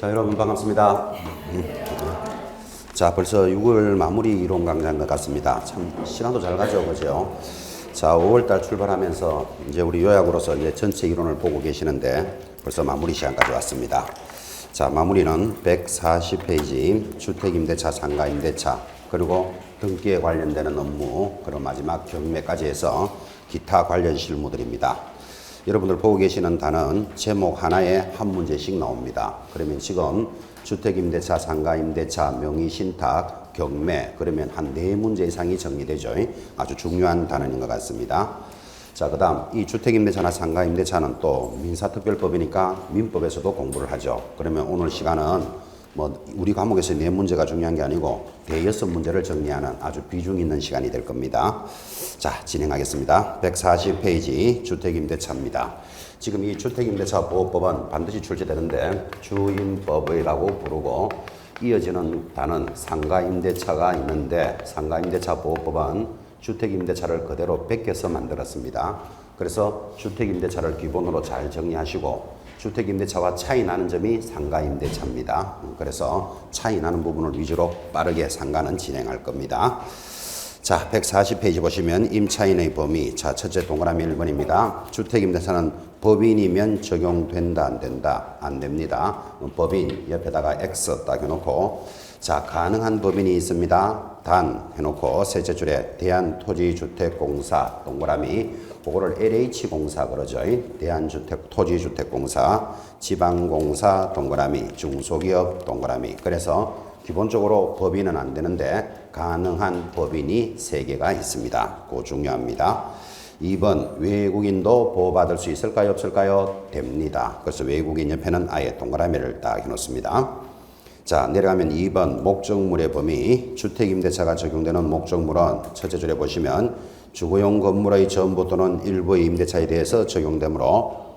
자, 여러분 반갑습니다. 자, 벌써 6월 마무리 이론 강좌인 것 같습니다. 참 시간도 잘 가죠, 그죠? 자, 5월달 출발하면서 이제 우리 요약으로서 이제 전체 이론을 보고 계시는데 벌써 마무리 시간까지 왔습니다. 자, 마무리는 140페이지 주택임대차, 상가임대차, 그리고 등기에 관련되는 업무, 그리고 마지막 경매까지 해서 기타 관련 실무들입니다. 여러분들 보고 계시는 단은 제목 하나에 한 문제씩 나옵니다. 그러면 지금 주택임대차, 상가임대차, 명의신탁, 경매, 그러면 한 4문제 이상이 정리되죠. 아주 중요한 단어인 것 같습니다. 자, 그 다음 이 주택임대차나 상가임대차는 또 민사특별법이니까 민법에서도 공부를 하죠. 그러면 오늘 시간은 뭐 우리 과목에서 4문제가 중요한 게 아니고 대여섯 문제를 정리하는 아주 비중 있는 시간이 될 겁니다. 자, 진행하겠습니다. 140페이지 주택임대차입니다. 지금 이 주택임대차보호법은 반드시 출제되는데 주임법이라고 부르고 이어지는 단은 상가임대차가 있는데 상가임대차보호법은 주택임대차를 그대로 뺏겨서 만들었습니다. 그래서 주택임대차를 기본으로 잘 정리하시고 주택임대차와 차이 나는 점이 상가임대차입니다. 그래서 차이 나는 부분을 위주로 빠르게 상가는 진행할 겁니다. 자, 140페이지 보시면 임차인의 범위. 자, 첫째 동그라미 1번입니다. 주택임대차는 법인이면 적용된다, 안 된다? 안 됩니다. 법인 옆에다가 X 딱 해놓고 자, 가능한 법인이 있습니다. 단 해놓고 셋째 줄에 대한토지주택공사 동그라미 그거를 LH공사 그러죠. 대한토지주택공사, 지방공사 동그라미, 중소기업 동그라미. 그래서 기본적으로 법인은 안 되는데 가능한 법인이 3개가 있습니다. 그거 중요합니다. 2번 외국인도 보호받을 수 있을까요? 없을까요? 됩니다. 그래서 외국인 옆에는 아예 동그라미를 딱 해놓습니다. 자, 내려가면 2번 목적물의 범위. 주택임대차가 적용되는 목적물은 첫째 줄에 보시면 주거용 건물의 전부 또는 일부의 임대차에 대해서 적용되므로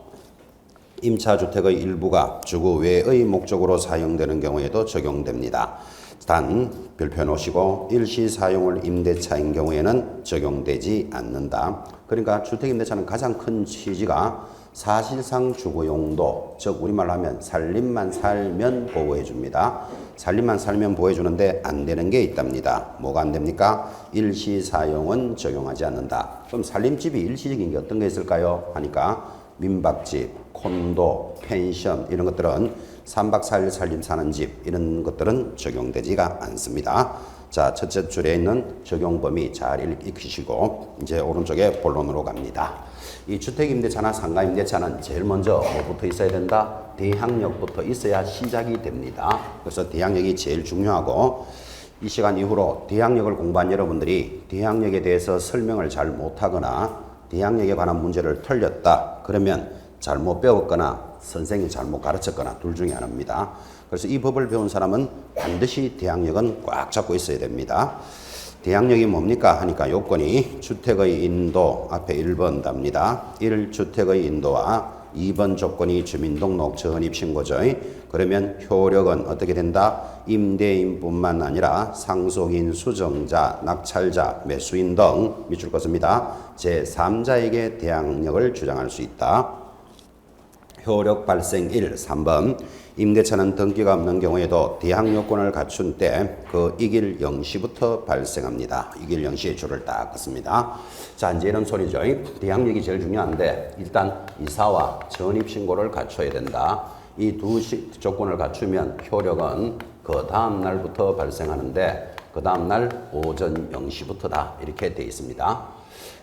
임차주택의 일부가 주거 외의 목적으로 사용되는 경우에도 적용됩니다. 단 별표 놓으시고 일시사용을 임대차인 경우에는 적용되지 않는다. 그러니까 주택임대차는 가장 큰 취지가 사실상 주거용도, 즉 우리말로 하면 살림만 살면 보호해 줍니다. 살림만 살면 보호해 주는데 안 되는 게 있답니다. 뭐가 안 됩니까? 일시사용은 적용하지 않는다. 그럼 살림집이 일시적인 게 어떤 게 있을까요? 하니까 민박집, 콘도, 펜션 이런 것들은 3박 4일 살림 사는 집 이런 것들은 적용되지가 않습니다. 자, 첫째 줄에 있는 적용 범위 잘 익히시고 이제 오른쪽에 본론으로 갑니다. 이 주택임대차나 상가임대차는 제일 먼저 뭐부터 있어야 된다? 대항력부터 있어야 시작이 됩니다. 그래서 대항력이 제일 중요하고 이 시간 이후로 대항력을 공부한 여러분들이 대항력에 대해서 설명을 잘 못하거나 대항력에 관한 문제를 틀렸다. 그러면 잘못 배웠거나 선생님이 잘못 가르쳤거나 둘 중에 하나입니다. 그래서 이 법을 배운 사람은 반드시 대항력은 꽉 잡고 있어야 됩니다. 대항력이 뭡니까? 하니까 요건이 주택의 인도 앞에 1번 답니다. 1주택의 인도와 2번 조건이 주민등록 전입신고죠. 그러면 효력은 어떻게 된다? 임대인뿐만 아니라 상속인, 수정자, 낙찰자, 매수인 등 밑줄 껐습니다. 제3자에게 대항력을 주장할 수 있다. 효력 발생 1, 3번 임대차는 등기가 없는 경우에도 대항요건을 갖춘 때 그 이길 0시부터 발생합니다. 이길 0시에 줄을 딱 긋습니다. 자, 이제 이런 소리죠. 대항력이 제일 중요한데 일단 이사와 전입신고를 갖춰야 된다. 이 두 조건을 갖추면 효력은 그 다음 날부터 발생하는데 그 다음 날 오전 0시부터다. 이렇게 되어 있습니다.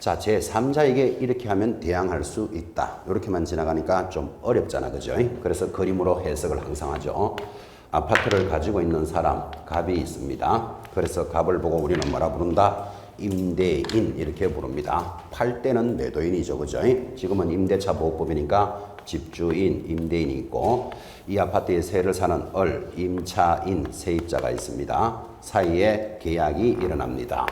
자, 제3자에게 이렇게 하면 대항할 수 있다. 이렇게만 지나가니까 좀 어렵잖아, 그죠? 그래서 그림으로 해석을 항상 하죠. 아파트를 가지고 있는 사람, 갑이 있습니다. 그래서 갑을 보고 우리는 뭐라 부른다? 임대인 이렇게 부릅니다. 팔 때는 매도인이죠, 그죠? 지금은 임대차 보호법이니까 집주인, 임대인이 있고 이 아파트에 세를 사는 임차인, 세입자가 있습니다. 사이에 계약이 일어납니다.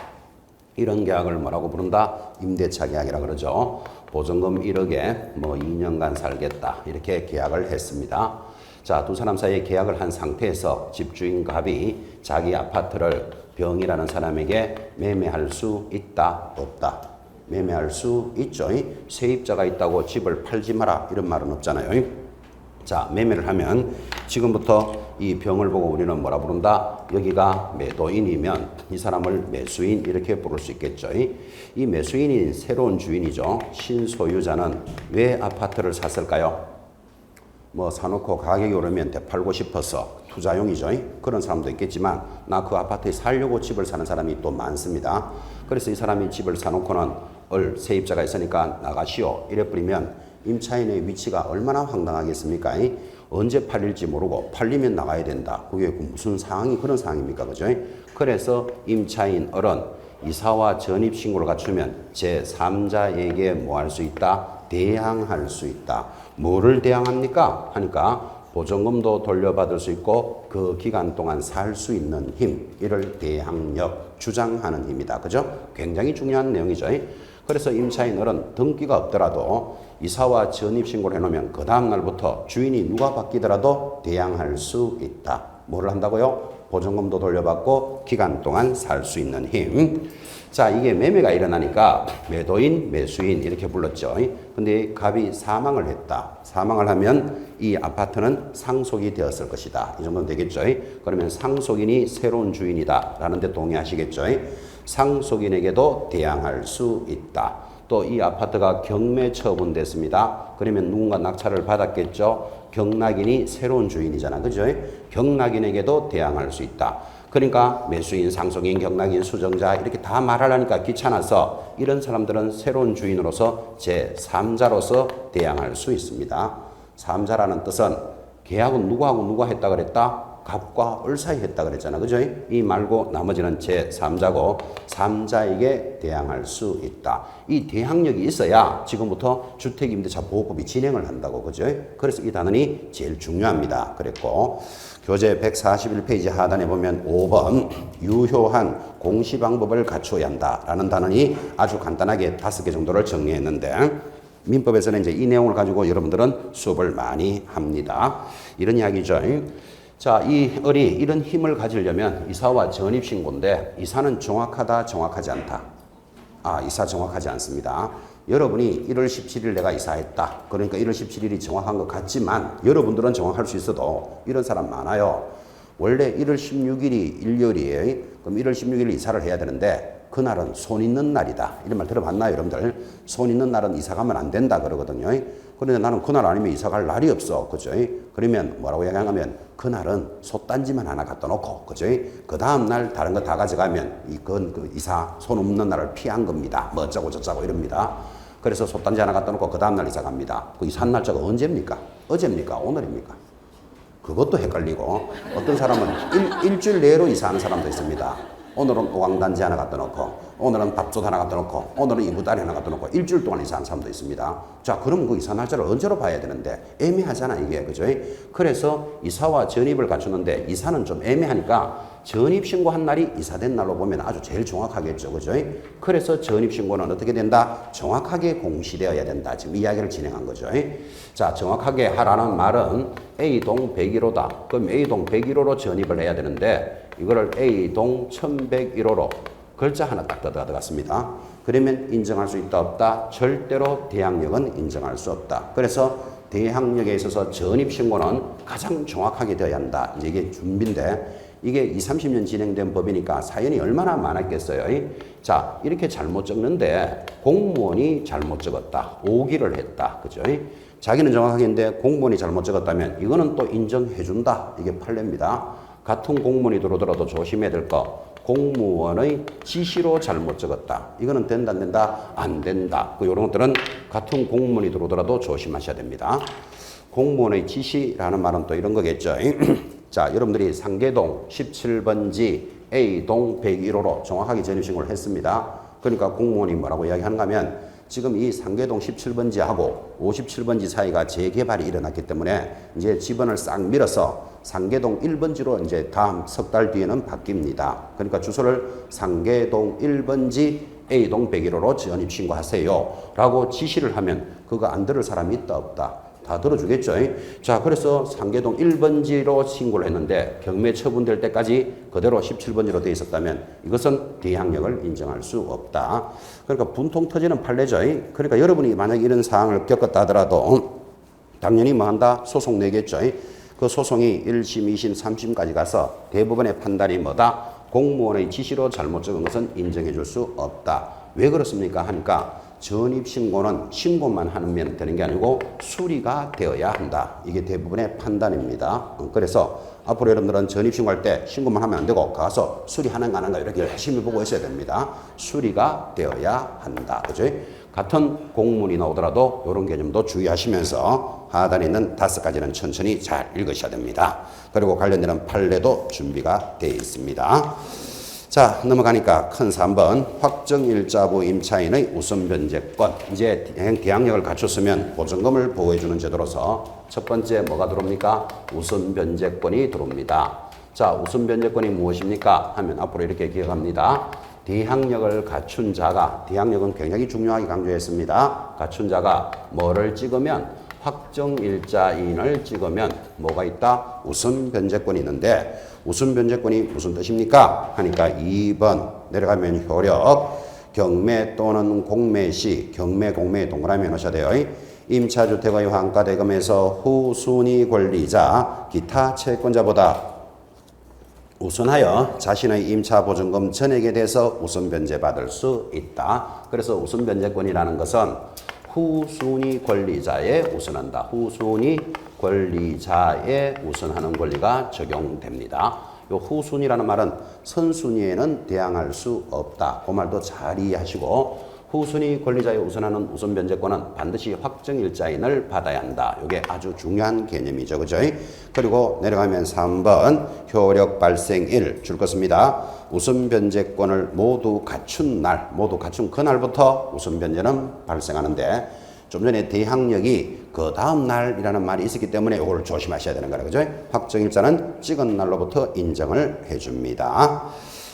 이런 계약을 뭐라고 부른다? 임대차 계약이라 그러죠. 보증금 1억에 뭐 2년간 살겠다. 이렇게 계약을 했습니다. 자, 두 사람 사이에 계약을 한 상태에서 집주인 갑이 자기 아파트를 병이라는 사람에게 매매할 수 있다, 없다? 매매할 수 있죠. 세입자가 있다고 집을 팔지 마라 이런 말은 없잖아요. 자, 매매를 하면 지금부터 이 병을 보고 우리는 뭐라 부른다? 여기가 매도인이면 이 사람을 매수인 이렇게 부를 수 있겠죠. 이 매수인이 새로운 주인이죠. 신소유자는 왜 아파트를 샀을까요? 뭐 사놓고 가격이 오르면 되팔고 싶어서 투자용이죠. 그런 사람도 있겠지만 나 그 아파트에 살려고 집을 사는 사람이 또 많습니다. 그래서 이 사람이 집을 사놓고는 세입자가 있으니까 나가시오 이래 버리면 임차인의 위치가 얼마나 황당하겠습니까? 언제 팔릴지 모르고 팔리면 나가야 된다. 그게 무슨 상황이 그런 상황입니까? 그죠? 그래서 임차인 어른 이사와 전입신고를 갖추면 제3자에게 뭐 할 수 있다? 대항할 수 있다. 뭐를 대항합니까? 하니까 보증금도 돌려받을 수 있고 그 기간 동안 살 수 있는 힘, 이를 대항력, 주장하는 힘이다. 그죠? 굉장히 중요한 내용이죠. 그래서 임차인은 등기가 없더라도 이사와 전입신고를 해놓으면 그 다음 날부터 주인이 누가 바뀌더라도 대항할 수 있다. 뭐를 한다고요? 보증금도 돌려받고 기간 동안 살 수 있는 힘. 자, 이게 매매가 일어나니까 매도인, 매수인 이렇게 불렀죠. 근데 갑이 사망을 했다. 사망을 하면 이 아파트는 상속이 되었을 것이다. 이 정도는 되겠죠. 그러면 상속인이 새로운 주인이다 라는 데 동의하시겠죠. 상속인에게도 대항할 수 있다. 또 이 아파트가 경매 처분됐습니다. 그러면 누군가 낙찰을 받았겠죠. 경락인이 새로운 주인이잖아. 그죠? 경락인에게도 대항할 수 있다. 그러니까 매수인, 상속인, 경락인, 수정자 이렇게 다 말하려니까 귀찮아서 이런 사람들은 새로운 주인으로서 제3자로서 대항할 수 있습니다. 3자라는 뜻은 계약은 누구하고 누가 했다 그랬다? 갑과 을 사이 했다 그랬잖아. 그죠? 이 말고 나머지는 제3자고 3자에게 대항할 수 있다. 이 대항력이 있어야 지금부터 주택임대차보호법이 진행을 한다고. 그죠? 그래서 이 단원이 제일 중요합니다. 그랬고 교재 141페이지 하단에 보면 5번 유효한 공시 방법을 갖추어야 한다 라는 단원이 아주 간단하게 5개 정도를 정리했는데 민법에서는 이제 이 내용을 가지고 여러분들은 수업을 많이 합니다. 이런 이야기죠. 자, 이 을이 이런 힘을 가지려면 이사와 전입신고인데 이사는 정확하다, 정확하지 않다. 이사 정확하지 않습니다. 여러분이 1월 17일 내가 이사했다. 그러니까 1월 17일이 정확한 것 같지만 여러분들은 정확할 수 있어도 이런 사람 많아요. 원래 1월 16일이 일요일이에요. 그럼 1월 16일 이사를 해야 되는데 그날은 손 있는 날이다. 이런 말 들어봤나요, 여러분들? 손 있는 날은 이사 가면 안 된다 그러거든요. 그런데 나는 그날 아니면 이사 갈 날이 없어. 그죠? 그러면 뭐라고 이야기하냐면 그날은 솥단지만 하나 갖다 놓고, 그죠? 그 다음 날 다른 거 다 가져가면 이건 그 이사 손 없는 날을 피한 겁니다. 뭐 어쩌고 저쩌고 이럽니다. 그래서 솥단지 하나 갖다 놓고 그 다음 날 이사 갑니다. 그 이사한 날짜가 언제입니까? 어제입니까? 오늘입니까? 그것도 헷갈리고 어떤 사람은 일주일 내로 이사하는 사람도 있습니다. 오늘은 오광단지 하나 갖다 놓고 오늘은 밥솥 하나 갖다 놓고 오늘은 이부다리 하나 갖다 놓고 일주일 동안 이사하는 사람도 있습니다. 자, 그럼 그 이사 날짜를 언제로 봐야 되는데 애매하잖아 이게. 그죠? 그래서 이사와 전입을 갖추는데 이사는 좀 애매하니까 전입신고한 날이 이사된 날로 보면 아주 제일 정확하겠죠. 그죠? 그래서 전입신고는 어떻게 된다? 정확하게 공시되어야 된다. 지금 이야기를 진행한 거죠. 자, 정확하게 하라는 말은 A동 101호다. 그럼 A동 101호로 전입을 해야 되는데 이거를 A동 1101호로 글자 하나 딱 들어갔습니다. 그러면 인정할 수 있다 없다? 절대로 대항력은 인정할 수 없다. 그래서 대항력에 있어서 전입신고는 가장 정확하게 되어야 한다. 이제 이게 준비인데 이게 20, 30년 진행된 법이니까 사연이 얼마나 많았겠어요. 자, 이렇게 잘못 적는데 공무원이 잘못 적었다. 오기를 했다. 그죠? 자기는 정확하게 했는데 공무원이 잘못 적었다면 이거는 또 인정해준다. 이게 판례입니다. 같은 공무원이 들어오더라도 조심해야 될 거. 공무원의 지시로 잘못 적었다. 이거는 된다, 안 된다? 안 된다. 이런 것들은 같은 공무원이 들어오더라도 조심하셔야 됩니다. 공무원의 지시라는 말은 또 이런 거겠죠. 자, 여러분들이 상계동 17번지 A동 101호로 정확하게 전입신고를 했습니다. 그러니까 공무원이 뭐라고 이야기하는가 하면 지금 이 상계동 17번지하고 57번지 사이가 재개발이 일어났기 때문에 이제 지번을 싹 밀어서 상계동 1번지로 이제 다음 석 달 뒤에는 바뀝니다. 그러니까 주소를 상계동 1번지 A동 101호로 전입신고하세요 라고 지시를 하면 그거 안 들을 사람이 있다 없다? 다 들어주겠죠. 자, 그래서 상계동 1번지로 신고를 했는데 경매 처분될 때까지 그대로 17번지로 되어 있었다면 이것은 대항력을 인정할 수 없다. 그러니까 분통 터지는 판례죠. 그러니까 여러분이 만약 이런 상황을 겪었다 하더라도 당연히 뭐 한다? 소송 내겠죠. 그 소송이 1심, 2심, 3심까지 가서 대법원의 판단이 뭐다? 공무원의 지시로 잘못 적은 것은 인정해 줄 수 없다. 왜 그렇습니까? 하니까 전입신고는 신고만 하면 되는 게 아니고 수리가 되어야 한다. 이게 대부분의 판단입니다. 그래서 앞으로 여러분들은 전입신고할 때 신고만 하면 안 되고 가서 수리하는가 안 하는가 이렇게 열심히 보고 있어야 됩니다. 수리가 되어야 한다. 그죠? 같은 공문이 나오더라도 이런 개념도 주의하시면서 하단에 있는 5가지는 천천히 잘 읽으셔야 됩니다. 그리고 관련되는 판례도 준비가 되어 있습니다. 자, 넘어가니까 큰 3번 확정일자부 임차인의 우선변제권. 이제 대항력을 갖췄으면 보증금을 보호해주는 제도로서 첫 번째 뭐가 들어옵니까? 우선변제권이 들어옵니다. 자, 우선변제권이 무엇입니까? 하면 앞으로 이렇게 기억합니다. 대항력을 갖춘 자가, 대항력은 굉장히 중요하게 강조했습니다. 갖춘 자가 뭐를 찍으면 확정일자인을 찍으면 뭐가 있다? 우선변제권이 있는데 우선변제권이 무슨 뜻입니까? 하니까 2번 내려가면 효력, 경매 또는 공매 시, 경매, 공매에 동그라미 넣으셔야 돼요. 임차주택의 환가대금에서 후순위 권리자, 기타 채권자보다 우선하여 자신의 임차보증금 전액에 대해서 우선변제 받을 수 있다. 그래서 우선변제권이라는 것은 후순위 권리자에 우선한다. 후순위 권리자에 우선하는 권리가 적용됩니다. 요 후순위라는 말은 선순위에는 대항할 수 없다. 그 말도 잘 이해하시고 후순위 권리자에 우선하는 우선변제권은 반드시 확정일자인을 받아야 한다. 이게 아주 중요한 개념이죠. 그죠? 그리고 내려가면 3번 효력 발생일 줄 것입니다. 우선변제권을 모두 갖춘 날, 모두 갖춘 그날부터 우선변제는 발생하는데 좀 전에 대항력이 그 다음 날이라는 말이 있었기 때문에 이걸 조심하셔야 되는 거라. 그죠? 확정일자는 찍은 날로부터 인정을 해줍니다.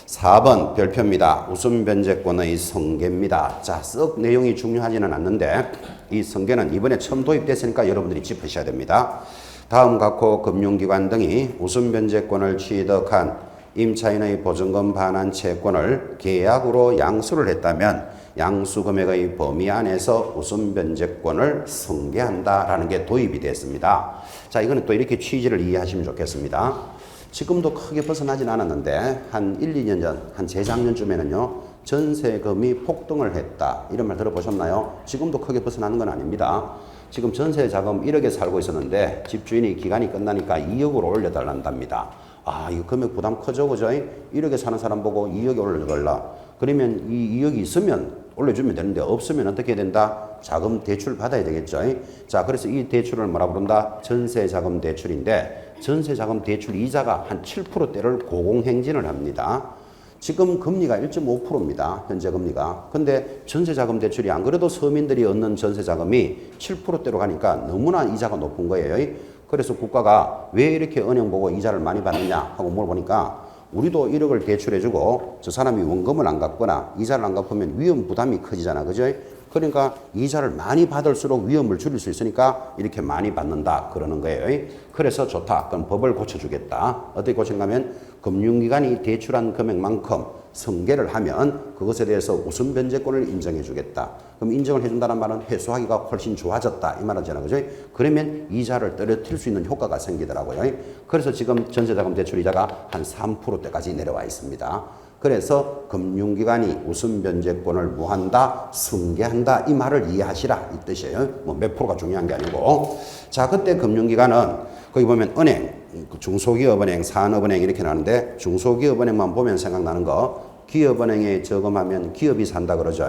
4번 별표입니다. 우선변제권의 성계입니다. 자, 썩 내용이 중요하지는 않는데 이 성계는 이번에 처음 도입됐으니까 여러분들이 짚으셔야 됩니다. 다음 각호 금융기관 등이 우선변제권을 취득한 임차인의 보증금 반환 채권을 계약으로 양수를 했다면 양수금액의 범위 안에서 우선변제권을 성계한다라는 게 도입이 됐습니다. 자, 이거는 또 이렇게 취지를 이해하시면 좋겠습니다. 지금도 크게 벗어나진 않았는데 한 1, 2년 전, 한 재작년쯤에는요. 전세금이 폭등을 했다. 이런 말 들어보셨나요? 지금도 크게 벗어나는 건 아닙니다. 지금 전세 자금 1억에 살고 있었는데 집주인이 기간이 끝나니까 2억으로 올려달란답니다. 아, 이거 금액 부담 크죠, 그죠? 1억에 사는 사람 보고 2억에 올려달라. 그러면 이 2억이 있으면 올려주면 되는데 없으면 어떻게 된다? 자금 대출 받아야 되겠죠. 자, 그래서 이 대출을 뭐라 부른다? 전세자금 대출인데 전세자금 대출 이자가 한 7%대를 고공행진을 합니다. 지금 금리가 1.5%입니다. 현재 금리가. 근데 전세자금 대출이 안 그래도 서민들이 얻는 전세자금이 7%대로 가니까 너무나 이자가 높은 거예요. 그래서 국가가 왜 이렇게 은행 보고 이자를 많이 받느냐 하고 물어보니까 우리도 1억을 대출해주고 저 사람이 원금을 안 갚거나 이자를 안 갚으면 위험 부담이 커지잖아. 그죠? 그러니까 이자를 많이 받을수록 위험을 줄일 수 있으니까 이렇게 많이 받는다 그러는 거예요. 그래서 좋다. 그럼 법을 고쳐주겠다. 어떻게 고친가 하면 금융기관이 대출한 금액만큼 성계를 하면 그것에 대해서 우선변제권을 인정해 주겠다. 그럼 인정을 해준다는 말은 회수하기가 훨씬 좋아졌다. 이 말이잖아요. 그죠? 그러면 이자를 떨어뜨릴 수 있는 효과가 생기더라고요. 그래서 지금 전세자금 대출 이자가 한 3%대까지 내려와 있습니다. 그래서 금융기관이 우선변제권을 뭐한다? 승계한다. 이 말을 이해하시라. 이 뜻이에요. 뭐 몇 프로가 중요한 게 아니고. 자, 그때 금융기관은 거기 보면 은행, 중소기업은행, 산업은행 이렇게 나는데 중소기업은행만 보면 생각나는 거 기업은행에 저금하면 기업이 산다 그러죠.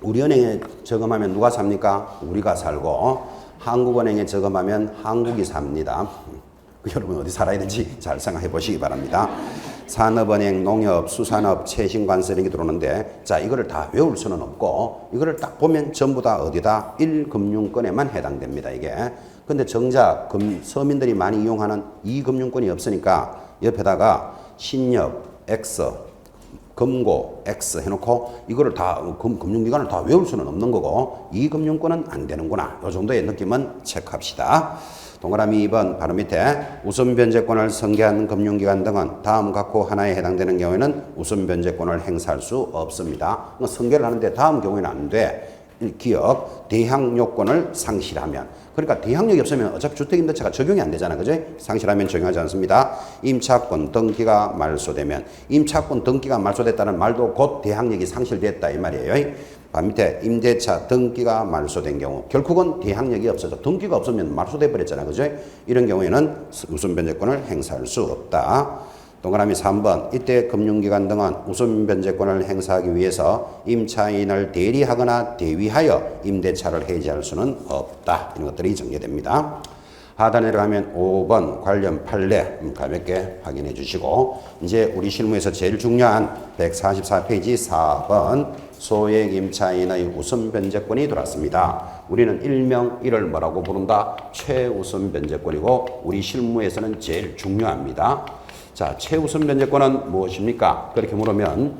우리 은행에 저금하면 누가 삽니까? 우리가 살고 한국은행에 저금하면 한국이 삽니다. 여러분 어디 살아야 되는지 잘 생각해 보시기 바랍니다. 산업은행, 농협, 수산업, 최신관세 이런 게 들어오는데 자 이거를 다 외울 수는 없고 이거를 딱 보면 전부 다 어디다 1금융권에만 해당됩니다. 이게. 근데 정작 서민들이 많이 이용하는 2금융권이 없으니까 옆에다가 신협, X, 금고, X 해놓고 이거를 다 금융기관을 다 외울 수는 없는 거고 2금융권은 안 되는구나. 이 정도의 느낌은 체크합시다. 동그라미 2번 바로 밑에 우선변제권을 승계한 금융기관 등은 다음 각호 하나에 해당되는 경우에는 우선변제권을 행사할 수 없습니다. 승계를 하는데 다음 경우에는 안 돼. 기억, 대항 요건을 상실하면. 그러니까 대항력이 없으면 어차피 주택임대차가 적용이 안 되잖아. 그죠? 상실하면 적용하지 않습니다. 임차권 등기가 말소되면. 임차권 등기가 말소됐다는 말도 곧 대항력이 상실됐다 이 말이에요. 반 밑에 임대차 등기가 말소된 경우 결국은 대항력이 없어져. 등기가 없으면 말소돼 버렸잖아. 그죠? 이런 경우에는 우선 변제권을 행사할 수 없다. 동그라미 3번 이때 금융기관 등은 우선 변제권을 행사하기 위해서 임차인을 대리하거나 대위하여 임대차를 해지할 수는 없다. 이런 것들이 정리됩니다. 하단에 내려가면 5번 관련 판례 가볍게 확인해 주시고 이제 우리 실무에서 제일 중요한 144페이지 4번 소액 임차인의 우선 변제권이 들어왔습니다. 우리는 일명 이를 뭐라고 부른다? 최우선 변제권이고 우리 실무에서는 제일 중요합니다. 자, 최우선 변제권은 무엇입니까? 그렇게 물으면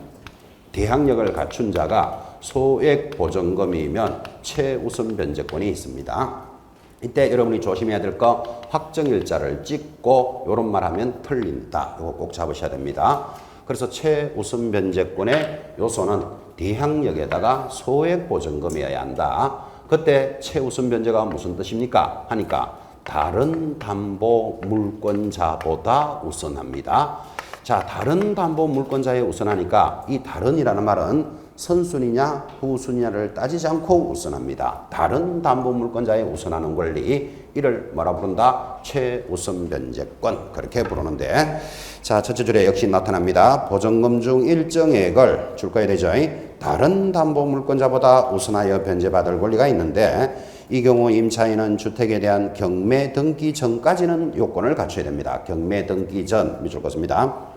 대항력을 갖춘 자가 소액 보전금이면 최우선 변제권이 있습니다. 이때 여러분이 조심해야 될 거 확정일자를 찍고 이런 말 하면 틀린다. 이거 꼭 잡으셔야 됩니다. 그래서 최우선 변제권의 요소는 대항력에다가 소액 보전금이어야 한다. 그때 최우선 변제가 무슨 뜻입니까? 하니까 다른 담보 물권자보다 우선합니다. 자, 다른 담보 물권자에 우선하니까 이 다른이라는 말은 선순위냐 후순위냐를 따지지 않고 우선합니다. 다른 담보 물권자에 우선하는 권리 이를 뭐라 부른다? 최우선 변제권 그렇게 부르는데 자 첫째 줄에 역시 나타납니다. 보전금 중 일정액을 줄 거야 되죠. 다른 담보 물권자보다 우선하여 변제받을 권리가 있는데 이 경우 임차인은 주택에 대한 경매 등기 전까지는 요건을 갖춰야 됩니다. 경매 등기 전 밑줄 것입니다.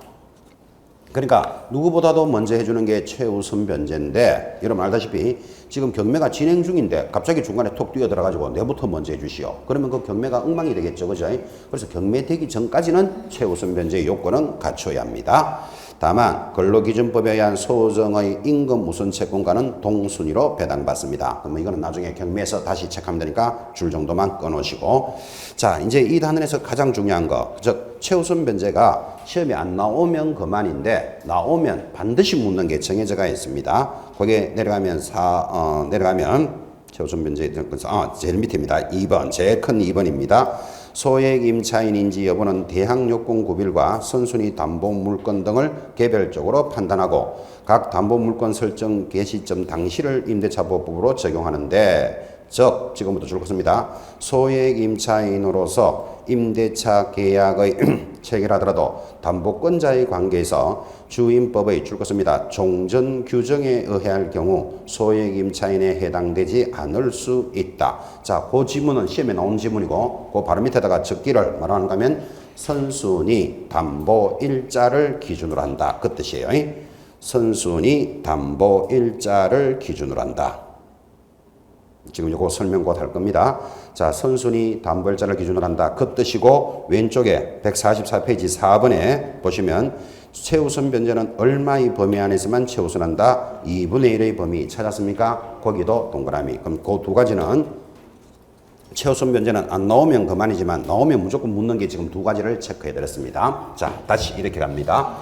그러니까 누구보다도 먼저 해주는 게 최우선 변제인데 여러분 알다시피 지금 경매가 진행 중인데 갑자기 중간에 톡 뛰어들어가지고 내부터 먼저 해주시오. 그러면 그 경매가 엉망이 되겠죠. 그죠? 그래서 경매 되기 전까지는 최우선 변제의 요건은 갖춰야 합니다. 다만 근로기준법에 의한 소정의 임금 우선 채권과는 동순위로 배당받습니다. 그러면 이거는 나중에 경매에서 다시 체크하면 되니까 줄 정도만 꺼놓으시고 자 이제 이 단원에서 가장 중요한 거 즉 최우선 변제가 시험에 안 나오면 그만인데 나오면 반드시 묻는 게 정해져가 있습니다. 거기에 내려가면 최우선 변제에 제일 밑입니다. 2번 제일 큰 2번입니다. 소액 임차인인지 여부는 대항 요건 구별과 선순위 담보 물건 등을 개별적으로 판단하고 각 담보 물건 설정 개시점 당시를 임대차보호법으로 적용하는데 즉 지금부터 줄 것입니다. 소액 임차인으로서 임대차 계약의 체결하더라도 담보권자의 관계에서 주임법의 줄 것입니다. 종전 규정에 의해할 경우 소액 임차인에 해당되지 않을 수 있다. 자, 그 지문은 시험에 나온 지문이고 그 바로 밑에다가 적기를 말하는가 하면 선순위 담보 일자를 기준으로 한다. 그 뜻이에요. 선순위 담보 일자를 기준으로 한다. 지금 이거 설명 곧 할 겁니다. 자, 선순위 담보일자를 기준으로 한다. 그 뜻이고 왼쪽에 144페이지 4번에 보시면 최우선 변제는 얼마의 범위 안에서만 최우선한다. 2분의 1의 범위 찾았습니까? 거기도 동그라미. 그럼 그 두 가지는 최우선 변제는 안 나오면 그만이지만 나오면 무조건 묻는 게 지금 두 가지를 체크해 드렸습니다. 자, 다시 이렇게 갑니다.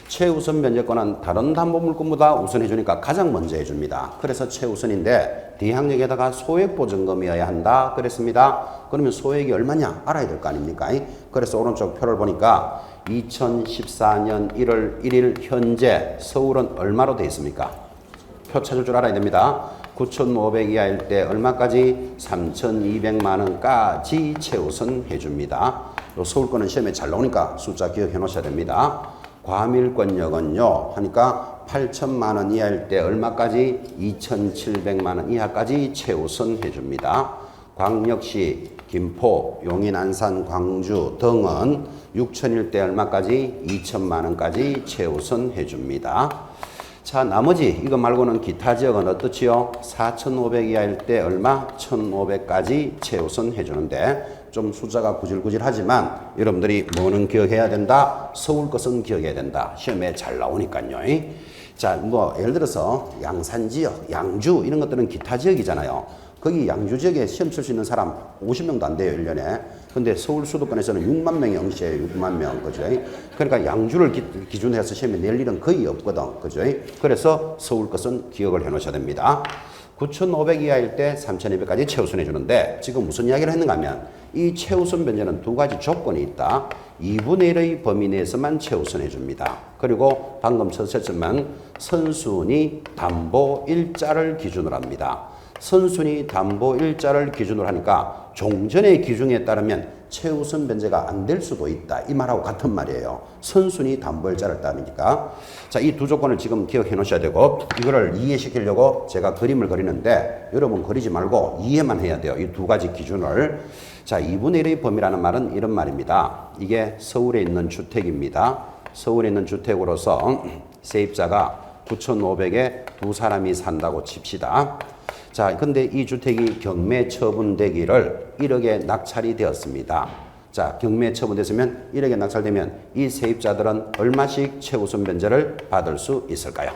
최우선 변제권은 다른 담보 물건보다 우선해 주니까 가장 먼저 해줍니다. 그래서 최우선인데 대항력에다가 소액 보증금이어야 한다 그랬습니다. 그러면 소액이 얼마냐 알아야 될 거 아닙니까? 그래서 오른쪽 표를 보니까 2014년 1월 1일 현재 서울은 얼마로 되어 있습니까? 표 찾을 줄 알아야 됩니다. 9,500 이하일 때 얼마까지? 3,200만 원까지 최우선 해줍니다. 서울 거는 시험에 잘 나오니까 숫자 기억해 놓으셔야 됩니다. 과밀권역은요 하니까 8천만 원 이하일 때 얼마까지? 2,700만 원 이하까지 최우선 해줍니다. 광역시, 김포, 용인, 안산, 광주 등은 6천일 때 얼마까지? 2천만 원까지 최우선 해줍니다. 자, 나머지 이거 말고는 기타 지역은 어떻지요? 4,500 이하일 때 얼마? 1,500까지 최우선 해주는데 좀 숫자가 구질구질하지만 여러분들이 뭐는 기억해야 된다? 서울 것은 기억해야 된다. 시험에 잘 나오니까요. 자, 뭐 예를 들어서 양산지역, 양주 이런 것들은 기타 지역이잖아요. 거기 양주 지역에 시험 칠 수 있는 사람 50명도 안 돼요, 1년에. 근데 서울 수도권에서는 6만 명이 응시해요, 6만 명. 그죠? 그러니까 양주를 기준으로 해서 시험에 낼 일은 거의 없거든. 그죠? 그래서 서울 것은 기억을 해 놓으셔야 됩니다. 9,500 이하일 때 3,200까지 최우선해 주는데 지금 무슨 이야기를 했는가 하면 이 최우선 변제는 두 가지 조건이 있다. 2분의 1의 범위 내에서만 최우선해 줍니다. 그리고 방금 쳤지만 선순위 담보 일자를 기준으로 합니다. 선순위 담보 일자를 기준으로 하니까 종전의 기준에 따르면 최우선 변제가 안 될 수도 있다. 이 말하고 같은 말이에요. 선순위 담보 일자를 따르니까. 자, 이 두 조건을 지금 기억해 놓으셔야 되고 이거를 이해시키려고 제가 그림을 그리는데 여러분 그리지 말고 이해만 해야 돼요. 이 두 가지 기준을. 자, 2분의 1의 범위라는 말은 이런 말입니다. 이게 서울에 있는 주택입니다. 서울에 있는 주택으로서 세입자가 9,500에 두 사람이 산다고 칩시다. 자, 근데 이 주택이 경매 처분되기를 1억에 낙찰이 되었습니다. 자, 경매 처분됐으면 1억에 낙찰되면 이 세입자들은 얼마씩 최우선 변제를 받을 수 있을까요?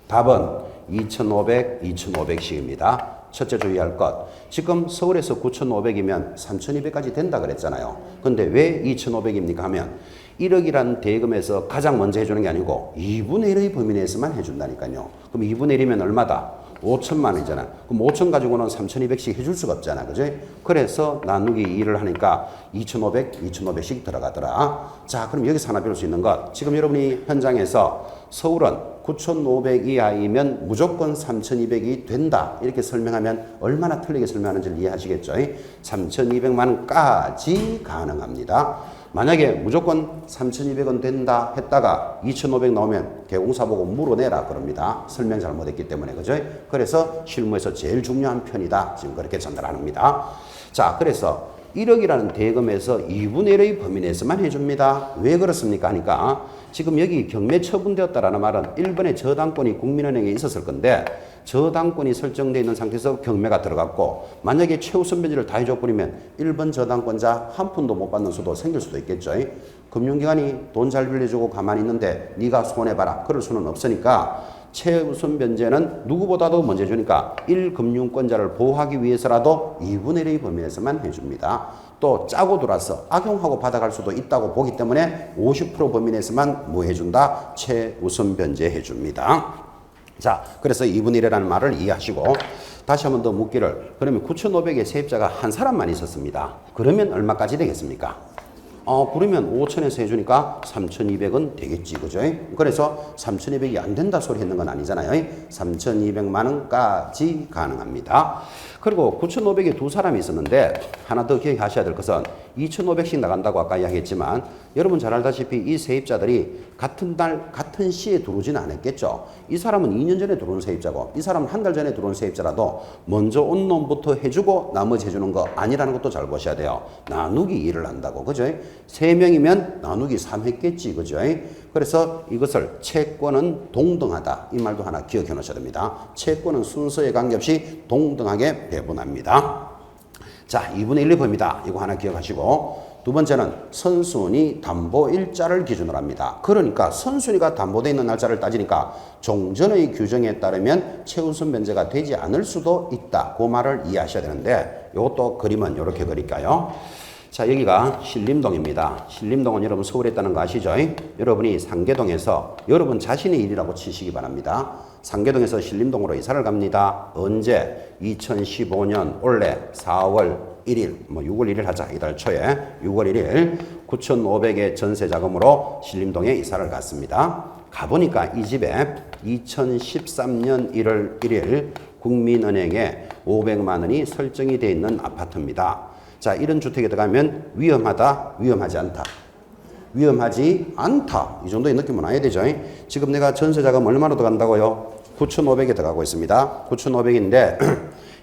답은 2,500, 2,500씩입니다. 첫째 주의할 것. 지금 서울에서 9,500이면 3,200까지 된다 그랬잖아요. 근데 왜 2,500입니까 하면 1억이라는 대금에서 가장 먼저 해주는 게 아니고 2분의 1의 범위 내에서만 해준다니까요. 그럼 2분의 1이면 얼마다? 5천만 원이잖아. 그럼 5천 가지고는 3,200씩 해줄 수가 없잖아. 그죠? 그래서 나누기 2를 하니까 2,500, 2,500씩 들어가더라. 자, 그럼 여기서 하나 배울 수 있는 것. 지금 여러분이 현장에서 서울은 9,500 이하이면 무조건 3,200이 된다. 이렇게 설명하면 얼마나 틀리게 설명하는지를 이해하시겠죠? 3,200만 원까지 가능합니다. 만약에 무조건 3,200원 된다 했다가 2,500 나오면 개공사 보고 물어내라 그럽니다. 설명 잘못했기 때문에. 그죠? 그래서 실무에서 제일 중요한 편이다. 지금 그렇게 전달합니다. 자, 그래서 1억이라는 대금에서 2분의 1의 범위 내에서만 해줍니다. 왜 그렇습니까? 하니까 지금 여기 경매 처분되었다라는 말은 1번의 저당권이 국민은행에 있었을 건데 저당권이 설정되어 있는 상태에서 경매가 들어갔고 만약에 최우선 변제를 다 해줘버리면 1번 저당권자 한 푼도 못 받는 수도 생길 수도 있겠죠. 금융기관이 돈 잘 빌려주고 가만히 있는데 네가 손해봐라. 그럴 수는 없으니까 최우선 변제는 누구보다도 먼저 해주니까 1금융권자를 보호하기 위해서라도 2분의 1의 범위 내에서만 해줍니다. 또 짜고 들어와서 악용하고 받아갈 수도 있다고 보기 때문에 50% 범위 내에서만 뭐 해준다? 최우선 변제 해줍니다. 자, 그래서 2분의 1이라는 말을 이해하시고 다시 한 번 더 묻기를 그러면 9,500의 세입자가 한 사람만 있었습니다. 그러면 얼마까지 되겠습니까? 그러면 5천에서 해주니까 3,200은 되겠지, 그죠? 그래서 3,200이 안 된다 소리 했는 건 아니잖아요. 3,200만 원까지 가능합니다. 그리고 9,500에 두 사람이 있었는데 하나 더 기억하셔야 될 것은 2,500씩 나간다고 아까 이야기했지만 여러분 잘 알다시피 이 세입자들이 같은 날 같은 시에 들어오지는 않았겠죠. 이 사람은 2년 전에 들어온 세입자고 이 사람은 한 달 전에 들어온 세입자라도 먼저 온 놈부터 해주고 나머지 해주는 거 아니라는 것도 잘 보셔야 돼요. 나누기 2를 한다고, 그죠? 3명이면 나누기 3 했겠지, 그죠? 그래서 이것을 채권은 동등하다. 이 말도 하나 기억해 놓으셔야 됩니다. 채권은 순서에 관계없이 동등하게 배분합니다. 자, 2분의 1의 범위다. 이거 하나 기억하시고 두 번째는 선순위 담보 일자를 기준으로 합니다. 그러니까 선순위가 담보되어 있는 날짜를 따지니까 종전의 규정에 따르면 최우선 변제가 되지 않을 수도 있다. 그 말을 이해하셔야 되는데 이것도 그림은 이렇게 그릴까요? 자, 여기가 신림동입니다. 신림동은 여러분 서울에 있다는 거 아시죠? 여러분이 상계동에서 여러분 자신의 일이라고 치시기 바랍니다. 상계동에서 신림동으로 이사를 갑니다. 언제? 2015년 올해 4월 1일, 6월 1일 하자. 이달 초에 6월 1일 9,500의 전세 자금으로 신림동에 이사를 갔습니다. 가보니까 이 집에 2013년 1월 1일 국민은행에 500만 원이 설정이 되어 있는 아파트입니다. 자, 이런 주택에 들어가면 위험하다, 위험하지 않다. 위험하지 않다. 이 정도의 느낌은 와야 되죠. 지금 내가 전세 자금 얼마나 들어간다고요? 9,500에 들어가고 있습니다. 9,500인데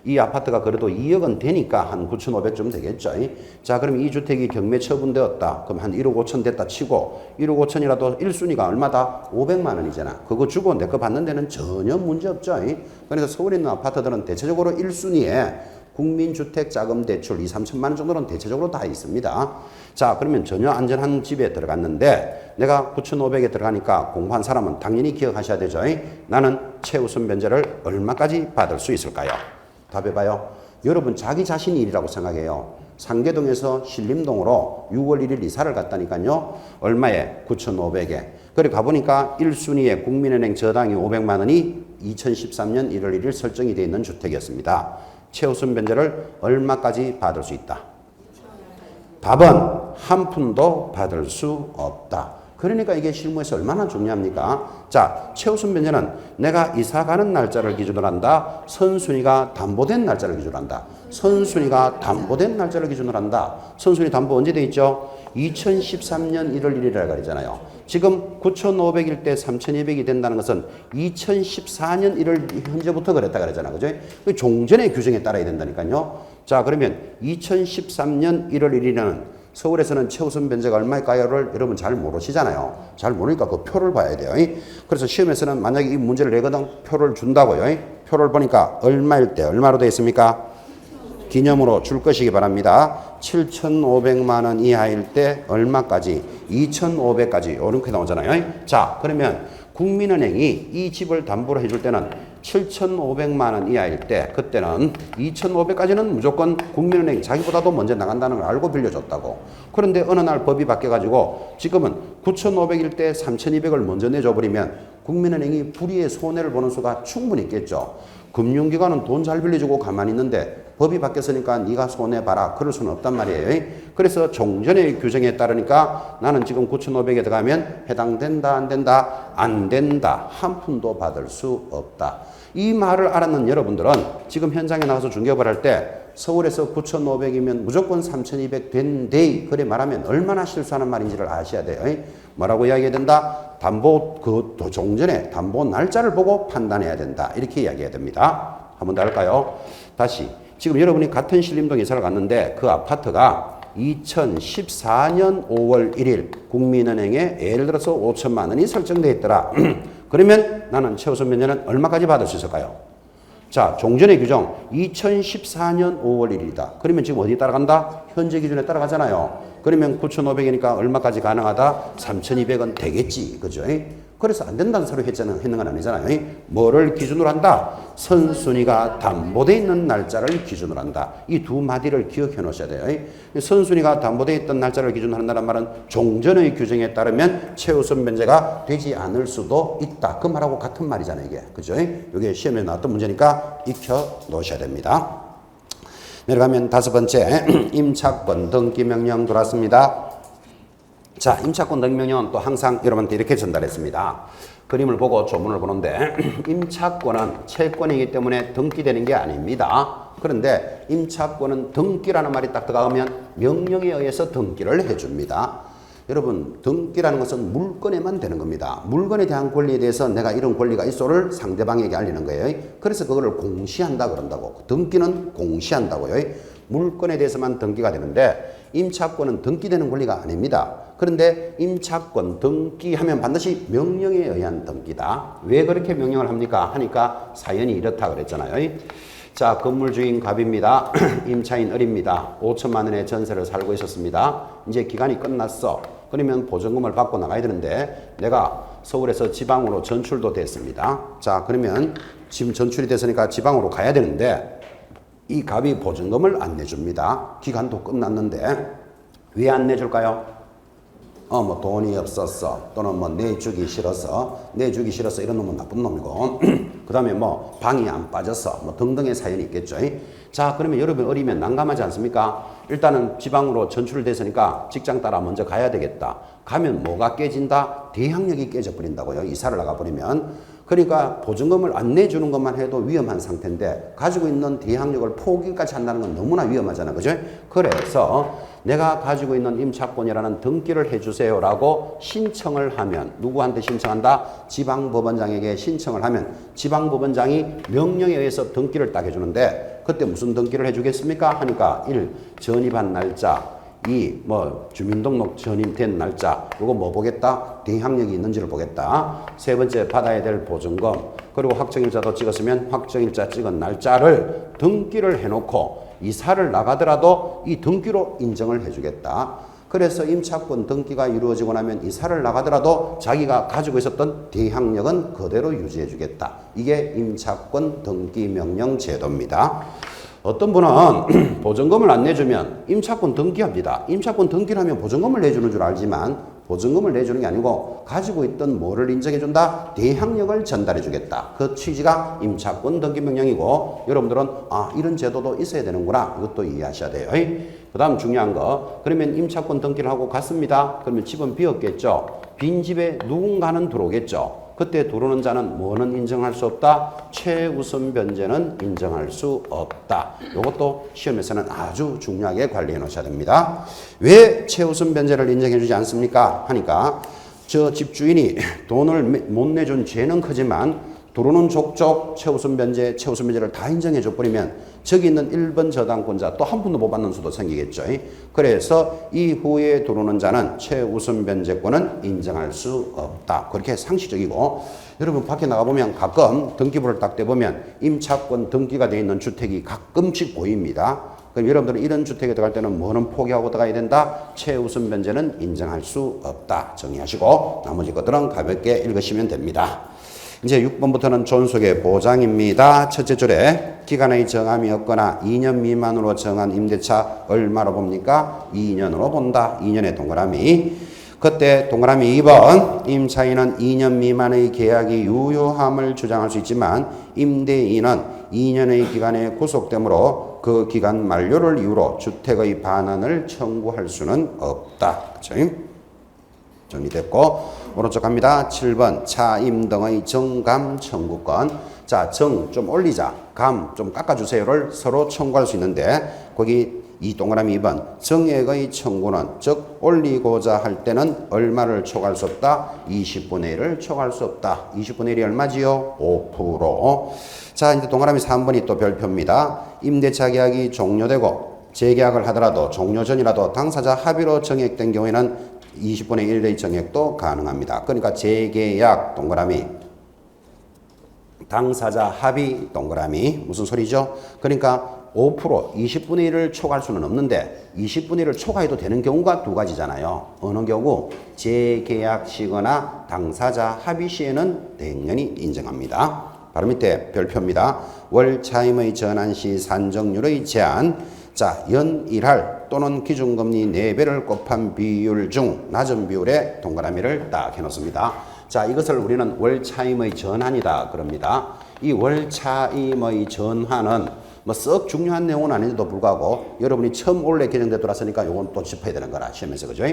이 아파트가 그래도 2억은 되니까 한 9,500쯤 되겠죠. 자, 그럼 이 주택이 경매 처분되었다. 그럼 한 1억 5천 됐다 치고 1억 5천이라도 1순위가 얼마다? 500만 원이잖아. 그거 주고 내 거 받는 데는 전혀 문제 없죠. 그래서 서울에 있는 아파트들은 대체적으로 1순위에 국민주택자금대출 2, 3천만 원 정도는 대체적으로 다 있습니다. 자, 그러면 전혀 안전한 집에 들어갔는데 내가 9,500에 들어가니까 공부한 사람은 당연히 기억하셔야 되죠. 나는 최우선 변제를 얼마까지 받을 수 있을까요? 답해봐요. 여러분 자기 자신이 일이라고 생각해요. 상계동에서 신림동으로 6월 1일 이사를 갔다니까요. 얼마에? 9,500에. 그래 가보니까 1순위에 국민은행 저당이 500만 원이 2013년 1월 1일 설정이 되어 있는 주택이었습니다. 최우선 변제를 얼마까지 받을 수 있다? 답은 한 푼도 받을 수 없다. 그러니까 이게 실무에서 얼마나 중요합니까? 자, 최우선 변제는 내가 이사 가는 날짜를 기준으로 한다. 선순위가 담보된 날짜를 기준으로 한다. 선순위가 담보된 날짜를 기준으로 한다. 선순위 담보 언제 돼 있죠? 2013년 1월 1일이라고 그러잖아요. 지금 9,500일 때 3,200이 된다는 것은 2014년 1월 현재부터 그랬다 그랬잖아. 그죠? 종전의 규정에 따라야 된다니까요. 자, 그러면 2013년 1월 1일에는 서울에서는 최우선 변제가 얼마일까요를 여러분 잘 모르시잖아요. 잘 모르니까 그 표를 봐야 돼요. 그래서 시험에서는 만약에 이 문제를 내거든 표를 준다고요. 표를 보니까 얼마일 때 얼마로 되어 있습니까? 기념으로 줄 것이기 바랍니다. 7,500만 원 이하일 때 얼마까지? 2,500까지 이렇게 나오잖아요. 자, 그러면 국민은행이 이 집을 담보로 해줄 때는 7,500만 원 이하일 때 그때는 2,500까지는 무조건 국민은행이 자기보다도 먼저 나간다는 걸 알고 빌려줬다고. 그런데 어느 날 법이 바뀌어가지고 지금은 9,500일 때 3,200을 먼저 내줘버리면 국민은행이 불이의 손해를 보는 수가 충분히 있겠죠. 금융기관은 돈 잘 빌려주고 가만히 있는데 법이 바뀌었으니까 네가 손해봐라. 그럴 수는 없단 말이에요. 그래서 종전의 규정에 따르니까 나는 지금 9,500에 들어가면 해당된다 안 된다? 안 된다. 한 푼도 받을 수 없다. 이 말을 알았는 여러분들은 지금 현장에 나가서 중개업을 할 때 서울에서 9,500이면 무조건 3,200 된대. 그래 말하면 얼마나 실수하는 말인지를 아셔야 돼요. 뭐라고 이야기해야 된다? 담보 그 종전에 담보 날짜를 보고 판단해야 된다. 이렇게 이야기해야 됩니다. 한 번 더 할까요? 다시. 지금 여러분이 같은 신림동 이사를 갔는데 그 아파트가 2014년 5월 1일 국민은행에 예를 들어서 5천만 원이 설정되어 있더라. 그러면 나는 최우선 변제는 얼마까지 받을 수 있을까요? 자, 종전의 규정 2014년 5월 1일이다. 그러면 지금 어디 따라간다? 현재 기준에 따라가잖아요. 그러면 9,500이니까 얼마까지 가능하다? 3,200은 되겠지. 그죠? 그래서 안 된다는 소리 했는 건 아니잖아요. 뭐를 기준으로 한다? 선순위가 담보되어 있는 날짜를 기준으로 한다. 이 두 마디를 기억해 놓으셔야 돼요. 선순위가 담보되어 있던 날짜를 기준으로 한다는 말은 종전의 규정에 따르면 최우선 변제가 되지 않을 수도 있다. 그 말하고 같은 말이잖아요. 이게. 그죠? 이게 시험에 나왔던 문제니까 익혀 놓으셔야 됩니다. 내려가면 다섯 번째, 임차권 등기 명령 들어왔습니다. 자, 임차권 등기 명령은 또 항상 여러분한테 이렇게 전달했습니다. 그림을 보고 조문을 보는데 임차권은 채권이기 때문에 등기되는 게 아닙니다. 그런데 임차권은 등기라는 말이 딱 들어가면 명령에 의해서 등기를 해줍니다. 여러분, 등기라는 것은 물건에만 되는 겁니다. 물건에 대한 권리에 대해서 내가 이런 권리가 있소를 상대방에게 알리는 거예요. 그래서 그거를 공시한다 그런다고. 등기는 공시한다고요. 물건에 대해서만 등기가 되는데 임차권은 등기되는 권리가 아닙니다. 그런데 임차권 등기하면 반드시 명령에 의한 등기다. 왜 그렇게 명령을 합니까? 하니까 사연이 이렇다 그랬잖아요. 자, 건물 주인 갑입니다. 임차인 을입니다. 5천만 원의 전세를 살고 있었습니다. 이제 기간이 끝났어. 그러면 보증금을 받고 나가야 되는데 내가 서울에서 지방으로 전출도 됐습니다. 자, 그러면 지금 전출이 됐으니까 지방으로 가야 되는데 이 갑이 보증금을 안 내줍니다. 기간도 끝났는데 왜 안 내줄까요? 뭐 돈이 없었어. 또는 뭐 내주기 싫어서 이런 놈은 나쁜 놈이고 그 다음에 뭐 방이 안 빠졌어. 뭐 등등의 사연이 있겠죠. 자, 그러면 여러분 어리면 난감하지 않습니까? 일단은 지방으로 전출됐으니까 직장 따라 먼저 가야 되겠다. 가면 뭐가 깨진다? 대항력이 깨져버린다고요. 이사를 나가버리면. 그러니까 보증금을 안 내주는 것만 해도 위험한 상태인데 가지고 있는 대항력을 포기까지 한다는 건 너무나 위험하잖아요. 그죠? 그래서 내가 가지고 있는 임차권이라는 등기를 해주세요라고 신청을 하면 누구한테 신청한다? 지방법원장에게 신청을 하면 지방법원장이 명령에 의해서 등기를 딱 해주는데 그때 무슨 등기를 해주겠습니까? 하니까 1. 전입한 날짜 2. 뭐 주민등록 전입된 날짜 이거 뭐 보겠다? 대항력이 있는지를 보겠다. 세 번째 받아야 될 보증금 그리고 확정일자도 찍었으면 확정일자 찍은 날짜를 등기를 해놓고 이사를 나가더라도 이 등기로 인정을 해주겠다. 그래서 임차권 등기가 이루어지고 나면 이사를 나가더라도 자기가 가지고 있었던 대항력은 그대로 유지해 주겠다. 이게 임차권 등기 명령 제도입니다. 어떤 분은 보증금을 안 내주면 임차권 등기합니다. 임차권 등기를 하면 보증금을 내주는 줄 알지만 보증금을 내주는 게 아니고 가지고 있던 뭐를 인정해준다? 대항력을 전달해주겠다. 그 취지가 임차권 등기명령이고 여러분들은 이런 제도도 있어야 되는구나. 이것도 이해하셔야 돼요. 그 다음 중요한 거, 그러면 임차권 등기를 하고 갔습니다. 그러면 집은 비었겠죠. 빈 집에 누군가는 들어오겠죠. 그때 들어오는 자는 뭐는 인정할 수 없다? 최우선 변제는 인정할 수 없다. 이것도 시험에서는 아주 중요하게 관리해 놓으셔야 됩니다. 왜 최우선 변제를 인정해 주지 않습니까? 하니까 저 집주인이 돈을 못 내준 죄는 크지만 들어오는 족족 최우선 변제를 다 인정해 줘 버리면 저기 있는 1번 저당권자 또 한 푼도 못 받는 수도 생기겠죠. 그래서 이후에 들어오는 자는 최우선 변제권은 인정할 수 없다. 그렇게 상식적이고 여러분 밖에 나가보면 가끔 등기부를 딱 떼보면 임차권 등기가 되어 있는 주택이 가끔씩 보입니다. 그럼 여러분들은 이런 주택에 들어갈 때는 뭐는 포기하고 들어가야 된다? 최우선 변제는 인정할 수 없다. 정리하시고 나머지 것들은 가볍게 읽으시면 됩니다. 이제 6번부터는 존속의 보장입니다. 첫째 줄에 기간의 정함이 없거나 2년 미만으로 정한 임대차 얼마로 봅니까? 2년으로 본다. 2년의 동그라미. 그때 동그라미 2번 임차인은 2년 미만의 계약이 유효함을 주장할 수 있지만 임대인은 2년의 기간에 구속되므로 그 기간 만료를 이유로 주택의 반환을 청구할 수는 없다. 그렇죠? 정리됐고 오른쪽 갑니다. 7번 차임 등의 정감 청구권. 자, 정 좀 올리자, 감 좀 깎아주세요를 서로 청구할 수 있는데 거기 이 동그라미 2번 정액의 청구는 즉 올리고자 할 때는 얼마를 초과할 수 없다? 20분의 1을 초과할 수 없다. 20분의 1이 얼마지요? 5%. 자, 이제 동그라미 3번이 또 별표입니다. 임대차 계약이 종료되고 재계약을 하더라도 종료 전이라도 당사자 합의로 정액된 경우에는 20분의 1의 정액도 가능합니다. 그러니까 재계약 동그라미 당사자 합의 동그라미 무슨 소리죠? 그러니까 5% 20분의 1을 초과할 수는 없는데 20분의 1을 초과해도 되는 경우가 두 가지잖아요. 어느 경우? 재계약 시거나 당사자 합의 시에는 당연히 인정합니다. 바로 밑에 별표입니다. 월 차임의 전환 시 산정률의 제한. 자, 연일할 또는 기준금리 4배를 곱한 비율 중 낮은 비율의 동그라미를 딱 해놓습니다. 자, 이것을 우리는 월차임의 전환이다 그럽니다. 이 월차임의 전환은 뭐 썩 중요한 내용은 아닌데도 불구하고 여러분이 처음 올해 개정돼 들어왔으니까 이건 또 짚어야 되는 거라 시험에서. 그죠?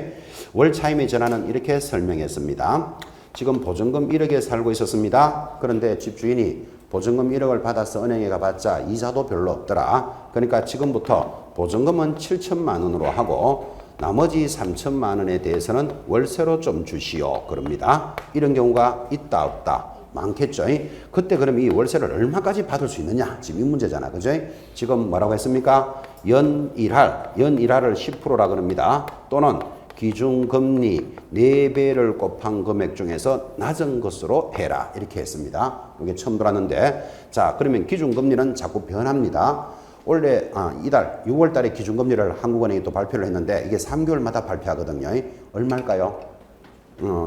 월차임의 전환은 이렇게 설명했습니다. 지금 보증금 1억에 살고 있었습니다. 그런데 집주인이 보증금 1억을 받아서 은행에 가봤자 이자도 별로 없더라. 그러니까 지금부터 보증금은 7천만 원으로 하고 나머지 3천만 원에 대해서는 월세로 좀 주시오 그럽니다. 이런 경우가 있다 없다? 많겠죠. 그때 그럼 이 월세를 얼마까지 받을 수 있느냐? 지금 이 문제잖아. 그죠? 지금 뭐라고 했습니까? 연일할을 10%라 그럽니다. 또는 기준금리 4배를 곱한 금액 중에서 낮은 것으로 해라. 이렇게 했습니다. 이게 처음 들었는데, 자, 그러면 기준금리는 자꾸 변합니다. 원래 이달 6월 달에 기준금리를 한국은행이 또 발표를 했는데 이게 3개월마다 발표하거든요. 얼마일까요?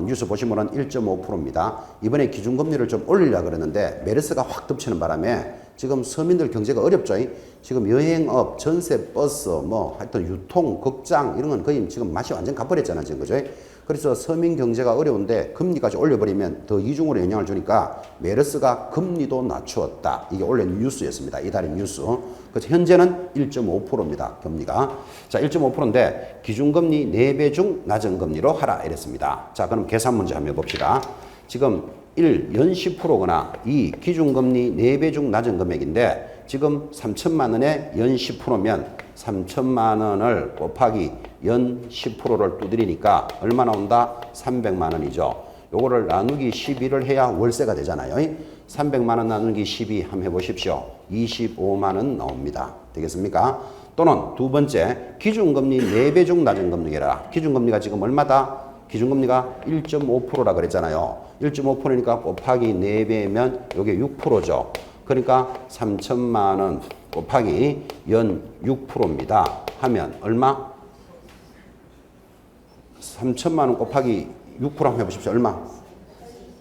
뉴스 보시면은 1.5%입니다. 이번에 기준금리를 좀 올리려고 그러는데 메르스가 확 덮치는 바람에 지금 서민들 경제가 어렵죠. 지금 여행업, 전세, 버스, 뭐 하여튼 유통, 극장 이런 건 거의 지금 맛이 완전 가버렸잖아요. 지금 그죠? 그래서 서민 경제가 어려운데 금리까지 올려버리면 더 이중으로 영향을 주니까 메르스가 금리도 낮추었다. 이게 원래 뉴스였습니다. 이달의 뉴스. 그래서 현재는 1.5%입니다. 금리가. 자, 1.5%인데 기준금리 4배 중 낮은 금리로 하라 이랬습니다. 자, 그럼 계산 문제 한번 해봅시다. 지금 1. 연 10%거나 2. 기준금리 4배 중 낮은 금액인데 지금 3천만 원에 연 10%면 3천만 원을 곱하기 연 10%를 두드리니까 얼마 나온다? 300만 원이죠. 요거를 나누기 12를 해야 월세가 되잖아요. 300만 원 나누기 12 한번 해보십시오. 25만 원 나옵니다. 되겠습니까? 또는 두 번째, 기준금리 4배 중 낮은 금리라. 기준금리가 지금 얼마다? 기준금리가 1.5%라 그랬잖아요. 1.5%니까 곱하기 4배면 이게 6%죠. 그러니까 3천만 원 곱하기 연 6%입니다. 하면 얼마? 3천만 원 곱하기 6% 한번 해보십시오. 얼마?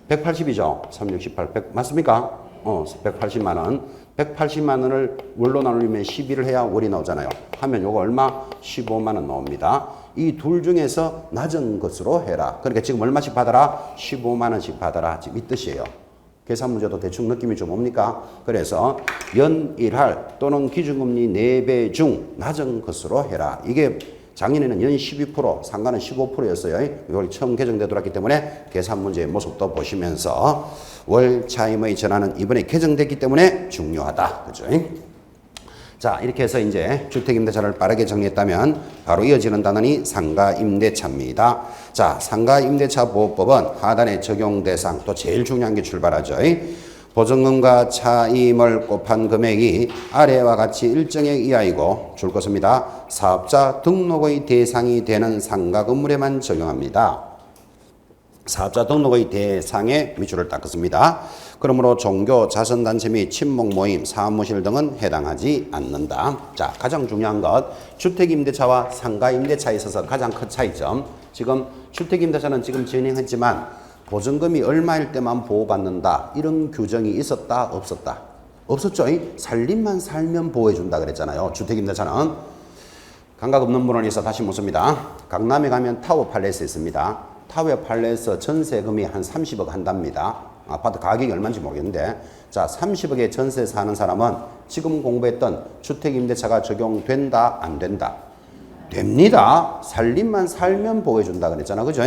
180이죠. 3, 6, 18, 100 맞습니까? 180만 원. 180만 원을 월로 나누면 12를 해야 월이 나오잖아요. 하면 요거 얼마? 15만 원 나옵니다. 이 둘 중에서 낮은 것으로 해라. 그러니까 지금 얼마씩 받아라? 15만 원씩 받아라. 지금 이 뜻이에요. 계산 문제도 대충 느낌이 좀 옵니까? 그래서 연일할 또는 기준금리 4배 중 낮은 것으로 해라. 이게 작년에는 연 12%, 상가는 15%였어요. 이걸 처음 개정되돌았기 때문에 계산 문제의 모습도 보시면서 월 차임의 전환은 이번에 개정됐기 때문에 중요하다. 그죠? 자, 이렇게 해서 이제 주택임대차를 빠르게 정리했다면 바로 이어지는 단원이 상가임대차입니다. 자, 상가임대차 보호법은 하단의 적용 대상 또 제일 중요한 게 출발하죠. 보증금과 차임을 곱한 금액이 아래와 같이 일정액 이하이고 줄 것입니다. 사업자 등록의 대상이 되는 상가 건물에만 적용합니다. 사업자 등록의 대상에 밑줄을 닦습니다. 그러므로 종교, 자선단체 및 친목 모임, 사무실 등은 해당하지 않는다. 자, 가장 중요한 것, 주택임대차와 상가임대차에 있어서 가장 큰 차이점. 지금 주택임대차는 지금 진행했지만 보증금이 얼마일 때만 보호받는다. 이런 규정이 있었다, 없었다? 없었죠. 살림만 살면 보호해준다 그랬잖아요. 주택임대차는. 감각 없는 분은 있어 다시 묻습니다. 강남에 가면 타워 팔레스 있습니다. 타워 팔레스 전세금이 한 30억 한답니다. 아파트 가격이 얼마인지 모르겠는데, 자, 30억에 전세 사는 사람은 지금 공부했던 주택임대차가 적용된다, 안 된다? 됩니다. 살림만 살면 보호해준다 그랬잖아. 그죠?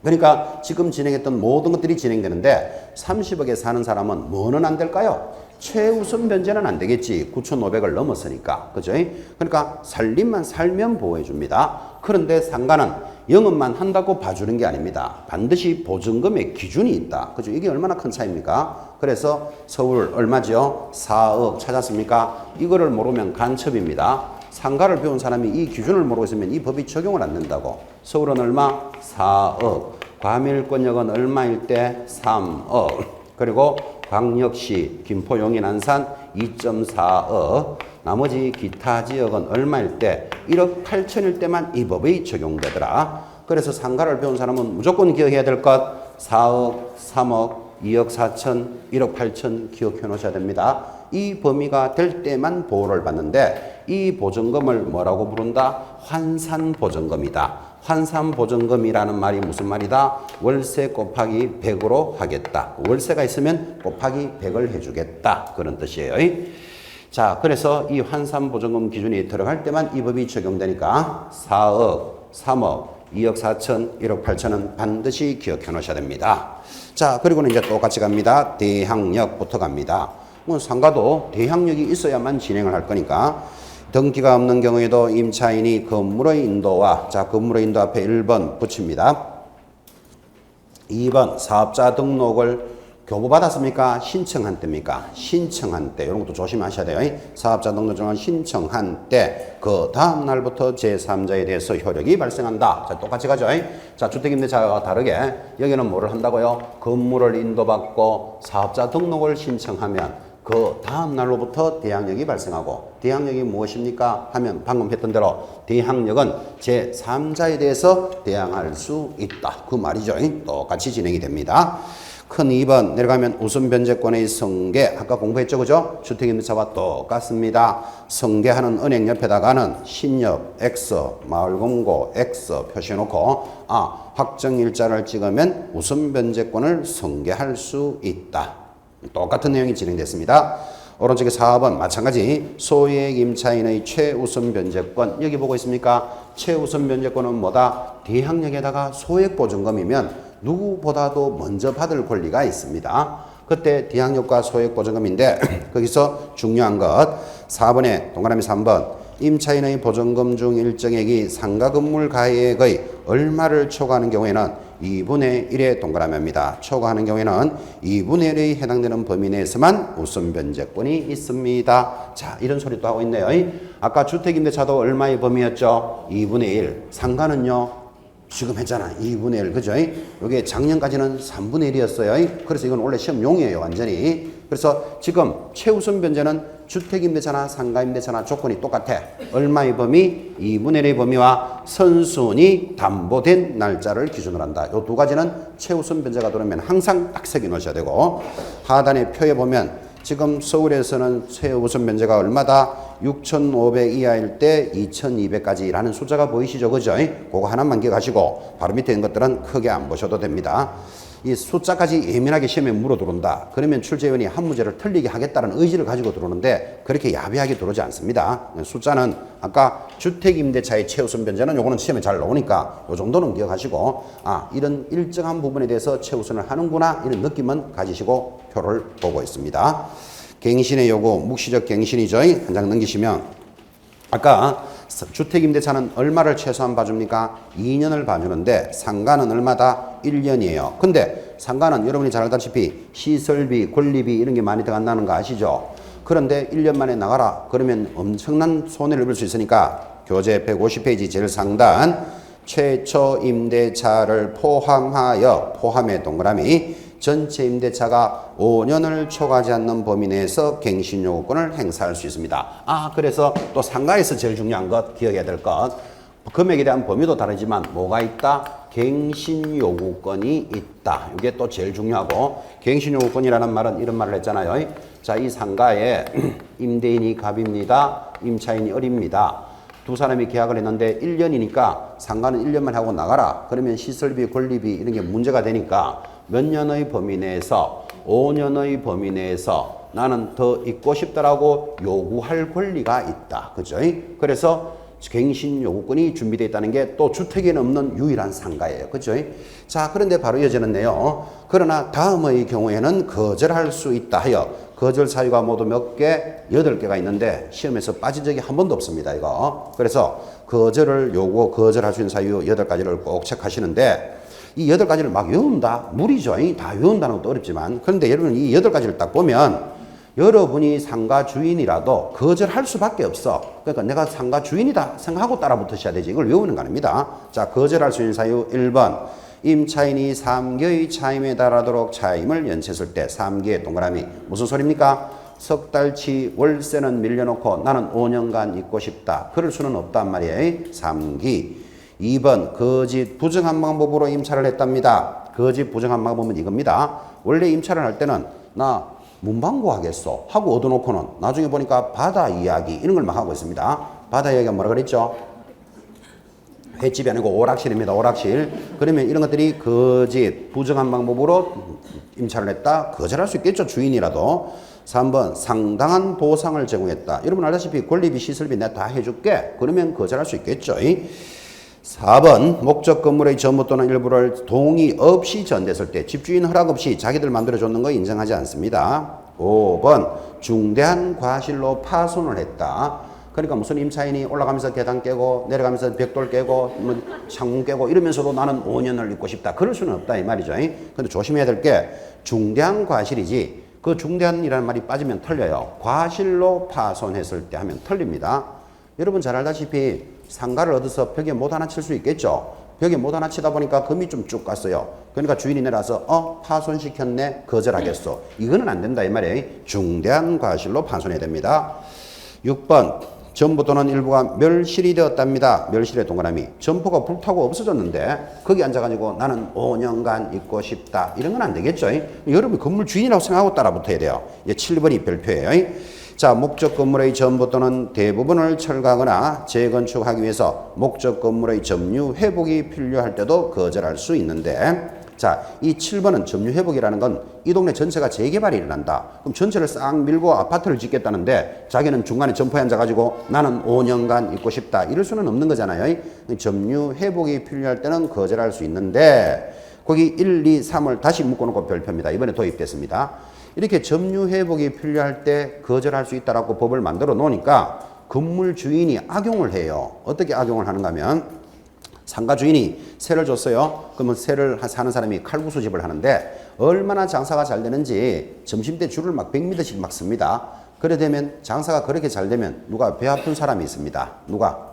그러니까 지금 진행했던 모든 것들이 진행되는데 30억에 사는 사람은 뭐는 안 될까요? 최우선 변제는 안 되겠지. 9,500을 넘었으니까. 그죠? 그러니까 살림만 살면 보호해 줍니다. 그런데 상가는 영업만 한다고 봐주는 게 아닙니다. 반드시 보증금의 기준이 있다. 그죠? 이게 얼마나 큰 차이입니까? 그래서 서울 얼마죠? 4억 찾았습니까? 이거를 모르면 간첩입니다. 상가를 배운 사람이 이 기준을 모르고 있으면 이 법이 적용을 안 된다고. 서울은 얼마? 4억. 과밀권역은 얼마일 때? 3억. 그리고 광역시, 김포, 용인, 안산 2.4억. 나머지 기타 지역은 얼마일 때? 1억 8천일 때만 이 법이 적용되더라. 그래서 상가를 배운 사람은 무조건 기억해야 될 것. 4억, 3억, 2억 4천, 1억 8천 기억해 놓으셔야 됩니다. 이 범위가 될 때만 보호를 받는데 이 보증금을 뭐라고 부른다? 환산보증금이다. 환산보증금이라는 말이 무슨 말이다? 월세 곱하기 100으로 하겠다. 월세가 있으면 곱하기 100을 해주겠다. 그런 뜻이에요. 자, 그래서 이 환산보증금 기준이 들어갈 때만 이 법이 적용되니까 4억, 3억, 2억 4천, 1억 8천은 반드시 기억해 놓으셔야 됩니다. 자, 그리고는 이제 똑같이 갑니다. 대항력부터 갑니다. 뭐 상가도 대항력이 있어야만 진행을 할 거니까 등기가 없는 경우에도 임차인이 건물의 인도와, 자, 건물의 인도 앞에 1번 붙입니다. 2번 사업자 등록을 교부받았습니까? 신청한 때입니까? 신청한 때. 이런 것도 조심하셔야 돼요. 사업자 등록증은 신청한 때 그 다음 날부터 제3자에 대해서 효력이 발생한다. 자, 똑같이 가죠. 자, 주택임대차와 다르게 여기는 뭐를 한다고요? 건물을 인도받고 사업자 등록을 신청하면 그 다음 날로부터 대항력이 발생하고, 대항력이 무엇입니까? 하면 방금 했던 대로 대항력은 제3자에 대해서 대항할 수 있다. 그 말이죠. 똑같이 진행이 됩니다. 큰 2번 내려가면 우선 변제권의 성계, 아까 공부했죠, 그죠? 주택임대차와 똑같습니다. 성계하는 은행 옆에다가는 신협 X, 마을금고 X 표시해놓고 확정일자를 찍으면 우선 변제권을 성계할 수 있다. 똑같은 내용이 진행됐습니다. 오른쪽에 4번 마찬가지 소액 임차인의 최우선 변제권, 여기 보고 있습니까? 최우선 변제권은 뭐다? 대항력에다가 소액 보증금이면 누구보다도 먼저 받을 권리가 있습니다. 그때 대항력과 소액 보증금인데 거기서 중요한 것 4번에 동그라미 3번 임차인의 보증금 중 일정액이 상가 건물 가액의 얼마를 초과하는 경우에는 2분의 1의 동그라미입니다. 초과하는 경우에는 2분의 1에 해당되는 범위 내에서만 우선 변제권이 있습니다. 자, 이런 소리도 하고 있네요. 아까 주택임대차도 얼마의 범위였죠? 2분의 1. 상가는요? 지금 했잖아. 2분의 1. 그죠? 이게 작년까지는 3분의 1이었어요. 그래서 이건 원래 시험용이에요. 완전히. 그래서 지금 최우선 변제는 주택임대차나 상가임대차나 조건이 똑같아. 얼마의 범위? 2분의 1의 범위와 선순위 담보된 날짜를 기준으로 한다. 이 두 가지는 최우선 변제가 들어오면 항상 딱 새겨 놓으셔야 되고, 하단의 표에 보면 지금 서울에서는 최우선 변제가 얼마다? 6,500 이하일 때 2,200까지라는 숫자가 보이시죠? 그죠? 그거 하나만 기억하시고 바로 밑에 있는 것들은 크게 안 보셔도 됩니다. 이 숫자까지 예민하게 시험에 물어 들어온다. 그러면 출제위원이 한 문제를 틀리게 하겠다는 의지를 가지고 들어오는데 그렇게 야비하게 들어오지 않습니다. 숫자는 아까 주택임대차의 최우선 변제는 요거는 시험에 잘 나오니까 요 정도는 기억하시고, 아, 이런 일정한 부분에 대해서 최우선을 하는구나 이런 느낌은 가지시고 표를 보고 있습니다. 갱신의 요구, 묵시적 갱신이죠. 한 장 넘기시면 아까 주택임대차는 얼마를 최소한 봐줍니까? 2년을 봐주는데 상가는 얼마다? 1년이에요. 근데 상가는 여러분이 잘 알다시피 시설비, 권리비 이런 게 많이 들어간다는 거 아시죠? 그런데 1년 만에 나가라. 그러면 엄청난 손해를 입을 수 있으니까 교재 150페이지 제일 상단 최초 임대차를 포함해 동그라미 전체 임대차가 5년을 초과하지 않는 범위 내에서 갱신 요구권을 행사할 수 있습니다. 아, 그래서 또 상가에서 제일 중요한 것, 기억해야 될 것, 금액에 대한 범위도 다르지만 뭐가 있다? 갱신 요구권이 있다. 이게 또 제일 중요하고, 갱신 요구권이라는 말은 이런 말을 했잖아요. 자, 이 상가에 임대인이 갑입니다. 임차인이 을입니다. 두 사람이 계약을 했는데 1년이니까 상가는 1년만 하고 나가라. 그러면 시설비, 권리비 이런 게 문제가 되니까 몇 년의 범위 내에서 5년의 범위 내에서 나는 더 있고 싶다라고 요구할 권리가 있다. 그죠? 그래서 갱신 요구권이 준비되어 있다는 게 또 주택에는 없는 유일한 상가예요. 그죠? 자, 그런데 바로 이어지는데요. 그러나 다음의 경우에는 거절할 수 있다 하여 거절 사유가 모두 몇 개? 8개가 있는데 시험에서 빠진 적이 한 번도 없습니다. 이거. 그래서 거절할 수 있는 사유 8가지를 꼭 체크하시는데 이 8가지를 막 외운다? 무리죠. 다 외운다는 것도 어렵지만. 그런데 여러분 이 8가지를 딱 보면 여러분이 상가 주인이라도 거절할 수밖에 없어. 그러니까 내가 상가 주인이다 생각하고 따라붙으셔야 되지. 이걸 외우는 거 아닙니다. 자, 거절할 수 있는 사유 1번. 임차인이 3개의 차임에 달하도록 차임을 연체했을 때 3개 동그라미. 무슨 소리입니까? 석 달치 월세는 밀려놓고 나는 5년간 있고 싶다. 그럴 수는 없단 말이에요. 3기. 2번 거짓 부정한 방법으로 임차를 했답니다. 거짓 부정한 방법은 이겁니다. 원래 임차를 할 때는 나 문방구 하겠어 하고 얻어놓고는 나중에 보니까 바다 이야기 이런 걸 막 하고 있습니다. 바다 이야기가 뭐라 그랬죠? 횟집이 아니고 오락실입니다. 오락실. 그러면 이런 것들이 거짓 부정한 방법으로 임차를 했다. 거절할 수 있겠죠. 주인이라도. 3번 상당한 보상을 제공했다. 여러분 알다시피 권리비 시설비 내가 다 해줄게. 그러면 거절할 수 있겠죠. 4번 목적 건물의 전부 또는 일부를 동의 없이 전됐을 때 집주인 허락 없이 자기들 만들어줬는 거 인정하지 않습니다. 5번 중대한 과실로 파손을 했다. 그러니까 무슨 임차인이 올라가면서 계단 깨고 내려가면서 벽돌 깨고 창문 깨고 이러면서도 나는 5년을 있고 싶다. 그럴 수는 없다 이 말이죠. 근데 조심해야 될 게 중대한 과실이지 그 중대한이라는 말이 빠지면 틀려요. 과실로 파손했을 때 하면 틀립니다. 여러분 잘 알다시피 상가를 얻어서 벽에 못 하나 칠 수 있겠죠. 벽에 못 하나 치다 보니까 금이 좀 쭉 갔어요. 그러니까 주인이 내려와서 파손시켰네 거절하겠어. 이거는 안 된다 이 말이에요. 중대한 과실로 파손해야 됩니다. 6번 전부 또는 일부가 멸실이 되었답니다. 멸실의 동그라미. 점포가 불타고 없어졌는데 거기 앉아가지고 나는 5년간 있고 싶다. 이런 건 안 되겠죠. 여러분 건물 주인이라고 생각하고 따라붙어야 돼요. 7번이 별표예요. 자, 목적 건물의 전부 또는 대부분을 철거하거나 재건축하기 위해서 목적 건물의 점유 회복이 필요할 때도 거절할 수 있는데, 자, 이 7번은 점유 회복이라는 건 이 동네 전체가 재개발이 일어난다. 그럼 전체를 싹 밀고 아파트를 짓겠다는데 자기는 중간에 점포에 앉아가지고 나는 5년간 있고 싶다. 이럴 수는 없는 거잖아요. 점유 회복이 필요할 때는 거절할 수 있는데 거기 1, 2, 3을 다시 묶어놓고 별표입니다. 이번에 도입됐습니다. 이렇게 점유 회복이 필요할 때 거절할 수 있다라고 법을 만들어 놓으니까 건물 주인이 악용을 해요. 어떻게 악용을 하는가 하면 상가 주인이 세를 줬어요. 그러면 세를 사는 사람이 칼국수집을 하는데 얼마나 장사가 잘 되는지 점심때 줄을 막 100m씩 막 씁니다. 그래 되면 장사가 그렇게 잘 되면 누가 배 아픈 사람이 있습니다. 누가?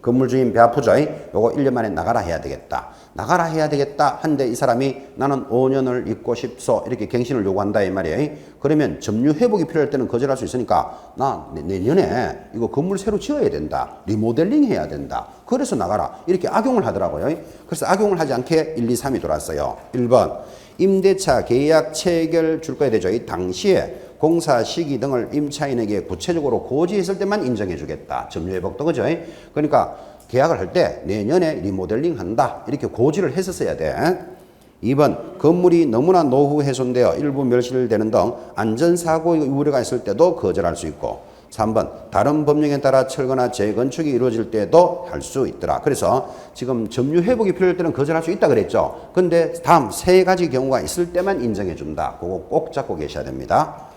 건물 주인 배 아프죠? 요거 1년 만에 나가라 해야 되겠다. 나가라 해야 되겠다 한데 이 사람이 나는 5년을 있고 싶소 이렇게 갱신을 요구한다 이 말이에요. 그러면 점유 회복이 필요할 때는 거절할 수 있으니까 나 내년에 이거 건물 새로 지어야 된다. 리모델링 해야 된다. 그래서 나가라. 이렇게 악용을 하더라고요. 그래서 악용을 하지 않게 1, 2, 3이 돌았어요. 1번 임대차 계약 체결 줄 거야 되죠. 이 당시에 공사 시기 등을 임차인에게 구체적으로 고지했을 때만 인정해 주겠다. 점유회복도 그죠? 그러니까 계약을 할 때 내년에 리모델링 한다. 이렇게 고지를 했었어야 돼. 2번 건물이 너무나 노후 훼손되어 일부 멸실되는 등 안전사고 우려가 있을 때도 거절할 수 있고 3번 다른 법령에 따라 철거나 재건축이 이루어질 때도 할 수 있더라. 그래서 지금 점유 회복이 필요할 때는 거절할 수 있다 그랬죠. 근데 다음 세 가지 경우가 있을 때만 인정해 준다. 그거 꼭 잡고 계셔야 됩니다.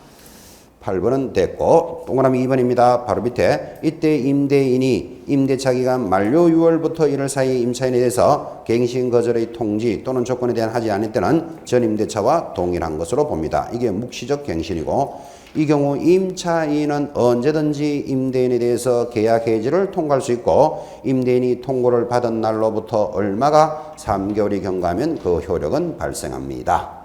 8번은 됐고 동그라미 2번입니다. 바로 밑에 이때 임대인이 임대차 기간 만료 6월부터 1월 사이 임차인에 대해서 갱신 거절의 통지 또는 조건에 대한 하지 않을 때는 전 임대차와 동일한 것으로 봅니다. 이게 묵시적 갱신이고 이 경우 임차인은 언제든지 임대인에 대해서 계약 해지를 통고할 수 있고 임대인이 통고를 받은 날로부터 얼마가 3개월이 경과하면 그 효력은 발생합니다.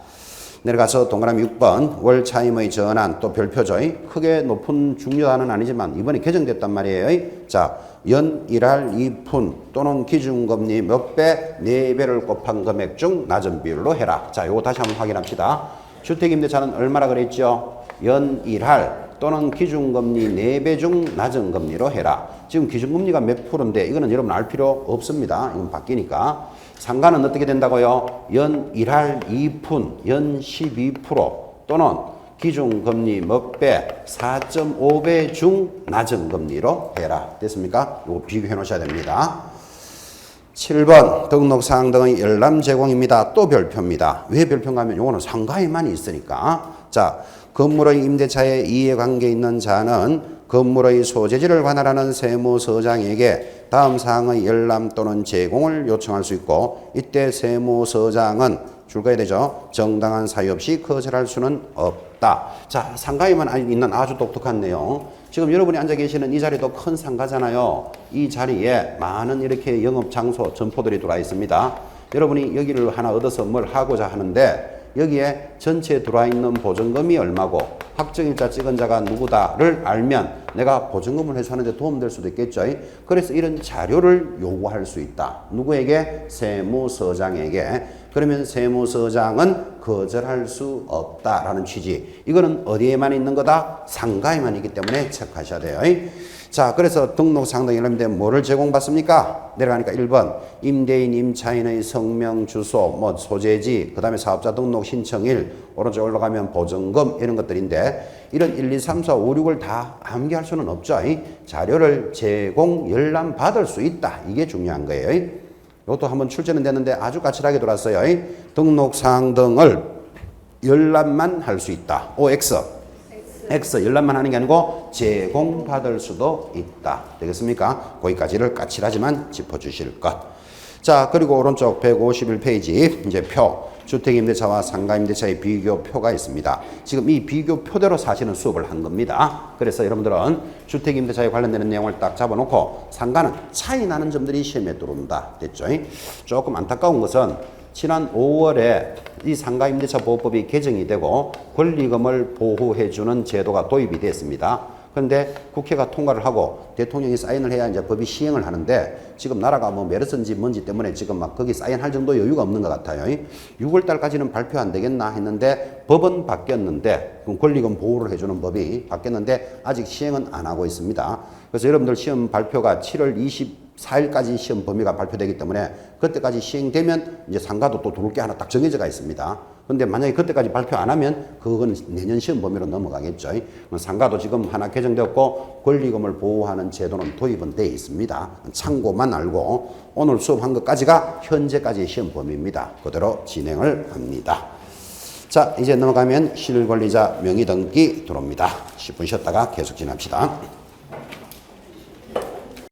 내려가서 동그라미 6번 월 차임의 전환 또 별표죠. 크게 높은 중요한은 아니지만 이번에 개정됐단 말이에요. 자, 연 1할 2푼 또는 기준금리 몇 배, 4배를 곱한 금액 중 낮은 비율로 해라. 자, 요거 다시 한번 확인합시다. 주택임대차는 얼마나 그랬죠? 연 1할 또는 기준금리 4배 중 낮은 금리로 해라. 지금 기준금리가 몇 프로인데 이거는 여러분 알 필요 없습니다. 이건 바뀌니까. 상가는 어떻게 된다고요? 연 1할 2푼, 연 12% 또는 기준금리 몇 배, 4.5배 중 낮은 금리로 해라. 됐습니까? 이거 비교해 놓으셔야 됩니다. 7번 등록사항 등의 열람 제공입니다. 또 별표입니다. 왜 별표인가 하면 이거는 상가에만 있으니까. 자, 건물의 임대차에 이해관계 있는 자는 건물의 소재지를 관할하는 세무서장에게 다음 사항의 열람 또는 제공을 요청할 수 있고 이때 세무서장은 줄거야 되죠. 정당한 사유 없이 거절할 수는 없다. 자, 상가에만 있는 아주 독특한 내용. 지금 여러분이 앉아 계시는 이 자리도 큰 상가잖아요. 이 자리에 많은 이렇게 영업장소, 점포들이 들어와 있습니다. 여러분이 여기를 하나 얻어서 뭘 하고자 하는데 여기에 전체에 들어와 있는 보증금이 얼마고 확정일자 찍은 자가 누구다를 알면 내가 보증금을 회수하는 데 도움될 수도 있겠죠. 그래서 이런 자료를 요구할 수 있다. 누구에게? 세무서장에게. 그러면 세무서장은 거절할 수 없다라는 취지. 이거는 어디에만 있는 거다? 상가에만 있기 때문에 체크하셔야 돼요. 자, 그래서 등록사항 등 열람인데 뭐를 제공받습니까? 내려가니까 1번 임대인, 임차인의 성명, 주소, 소재지, 그 다음에 사업자 등록 신청일, 오른쪽 올라가면 보증금 이런 것들인데 이런 1, 2, 3, 4, 5, 6을 다 암기할 수는 없죠. 자료를 제공, 열람 받을 수 있다. 이게 중요한 거예요. 이것도 한번 출제는 됐는데 아주 까칠하게 돌았어요. 등록사항 등을 열람만 할 수 있다. OX. X 열람만 하는 게 아니고 제공받을 수도 있다. 되겠습니까? 거기까지를 까칠하지만 짚어주실 것. 자, 그리고 오른쪽 151페이지 이제 표. 주택임대차와 상가임대차의 비교표가 있습니다. 지금 이 비교표대로 사실은 수업을 한 겁니다. 그래서 여러분들은 주택임대차에 관련되는 내용을 딱 잡아놓고 상가는 차이 나는 점들이 시험에 들어온다. 됐죠? 조금 안타까운 것은 지난 5월에 이 상가임대차 보호법이 개정이 되고 권리금을 보호해주는 제도가 도입이 됐습니다. 그런데 국회가 통과를 하고 대통령이 사인을 해야 이제 법이 시행을 하는데 지금 나라가 뭐 메르스인지 뭔지 때문에 지금 막 거기 사인할 정도 여유가 없는 것 같아요. 6월 달까지는 발표 안 되겠나 했는데 법은 바뀌었는데 권리금 보호를 해주는 법이 바뀌었는데 아직 시행은 안 하고 있습니다. 그래서 여러분들 시험 발표가 7월 24일까지 시험 범위가 발표되기 때문에 그때까지 시행되면 이제 상가도 또 들어올 게 하나 딱 정해져가 있습니다. 근데 만약에 그때까지 발표 안 하면 그건 내년 시험 범위로 넘어가겠죠. 상가도 지금 하나 개정되었고 권리금을 보호하는 제도는 도입은 돼 있습니다. 참고만 알고 오늘 수업한 것까지가 현재까지 시험 범위입니다. 그대로 진행을 합니다. 자, 이제 넘어가면 실권리자 명의 등기 들어옵니다. 10분 쉬었다가 계속 진행합시다.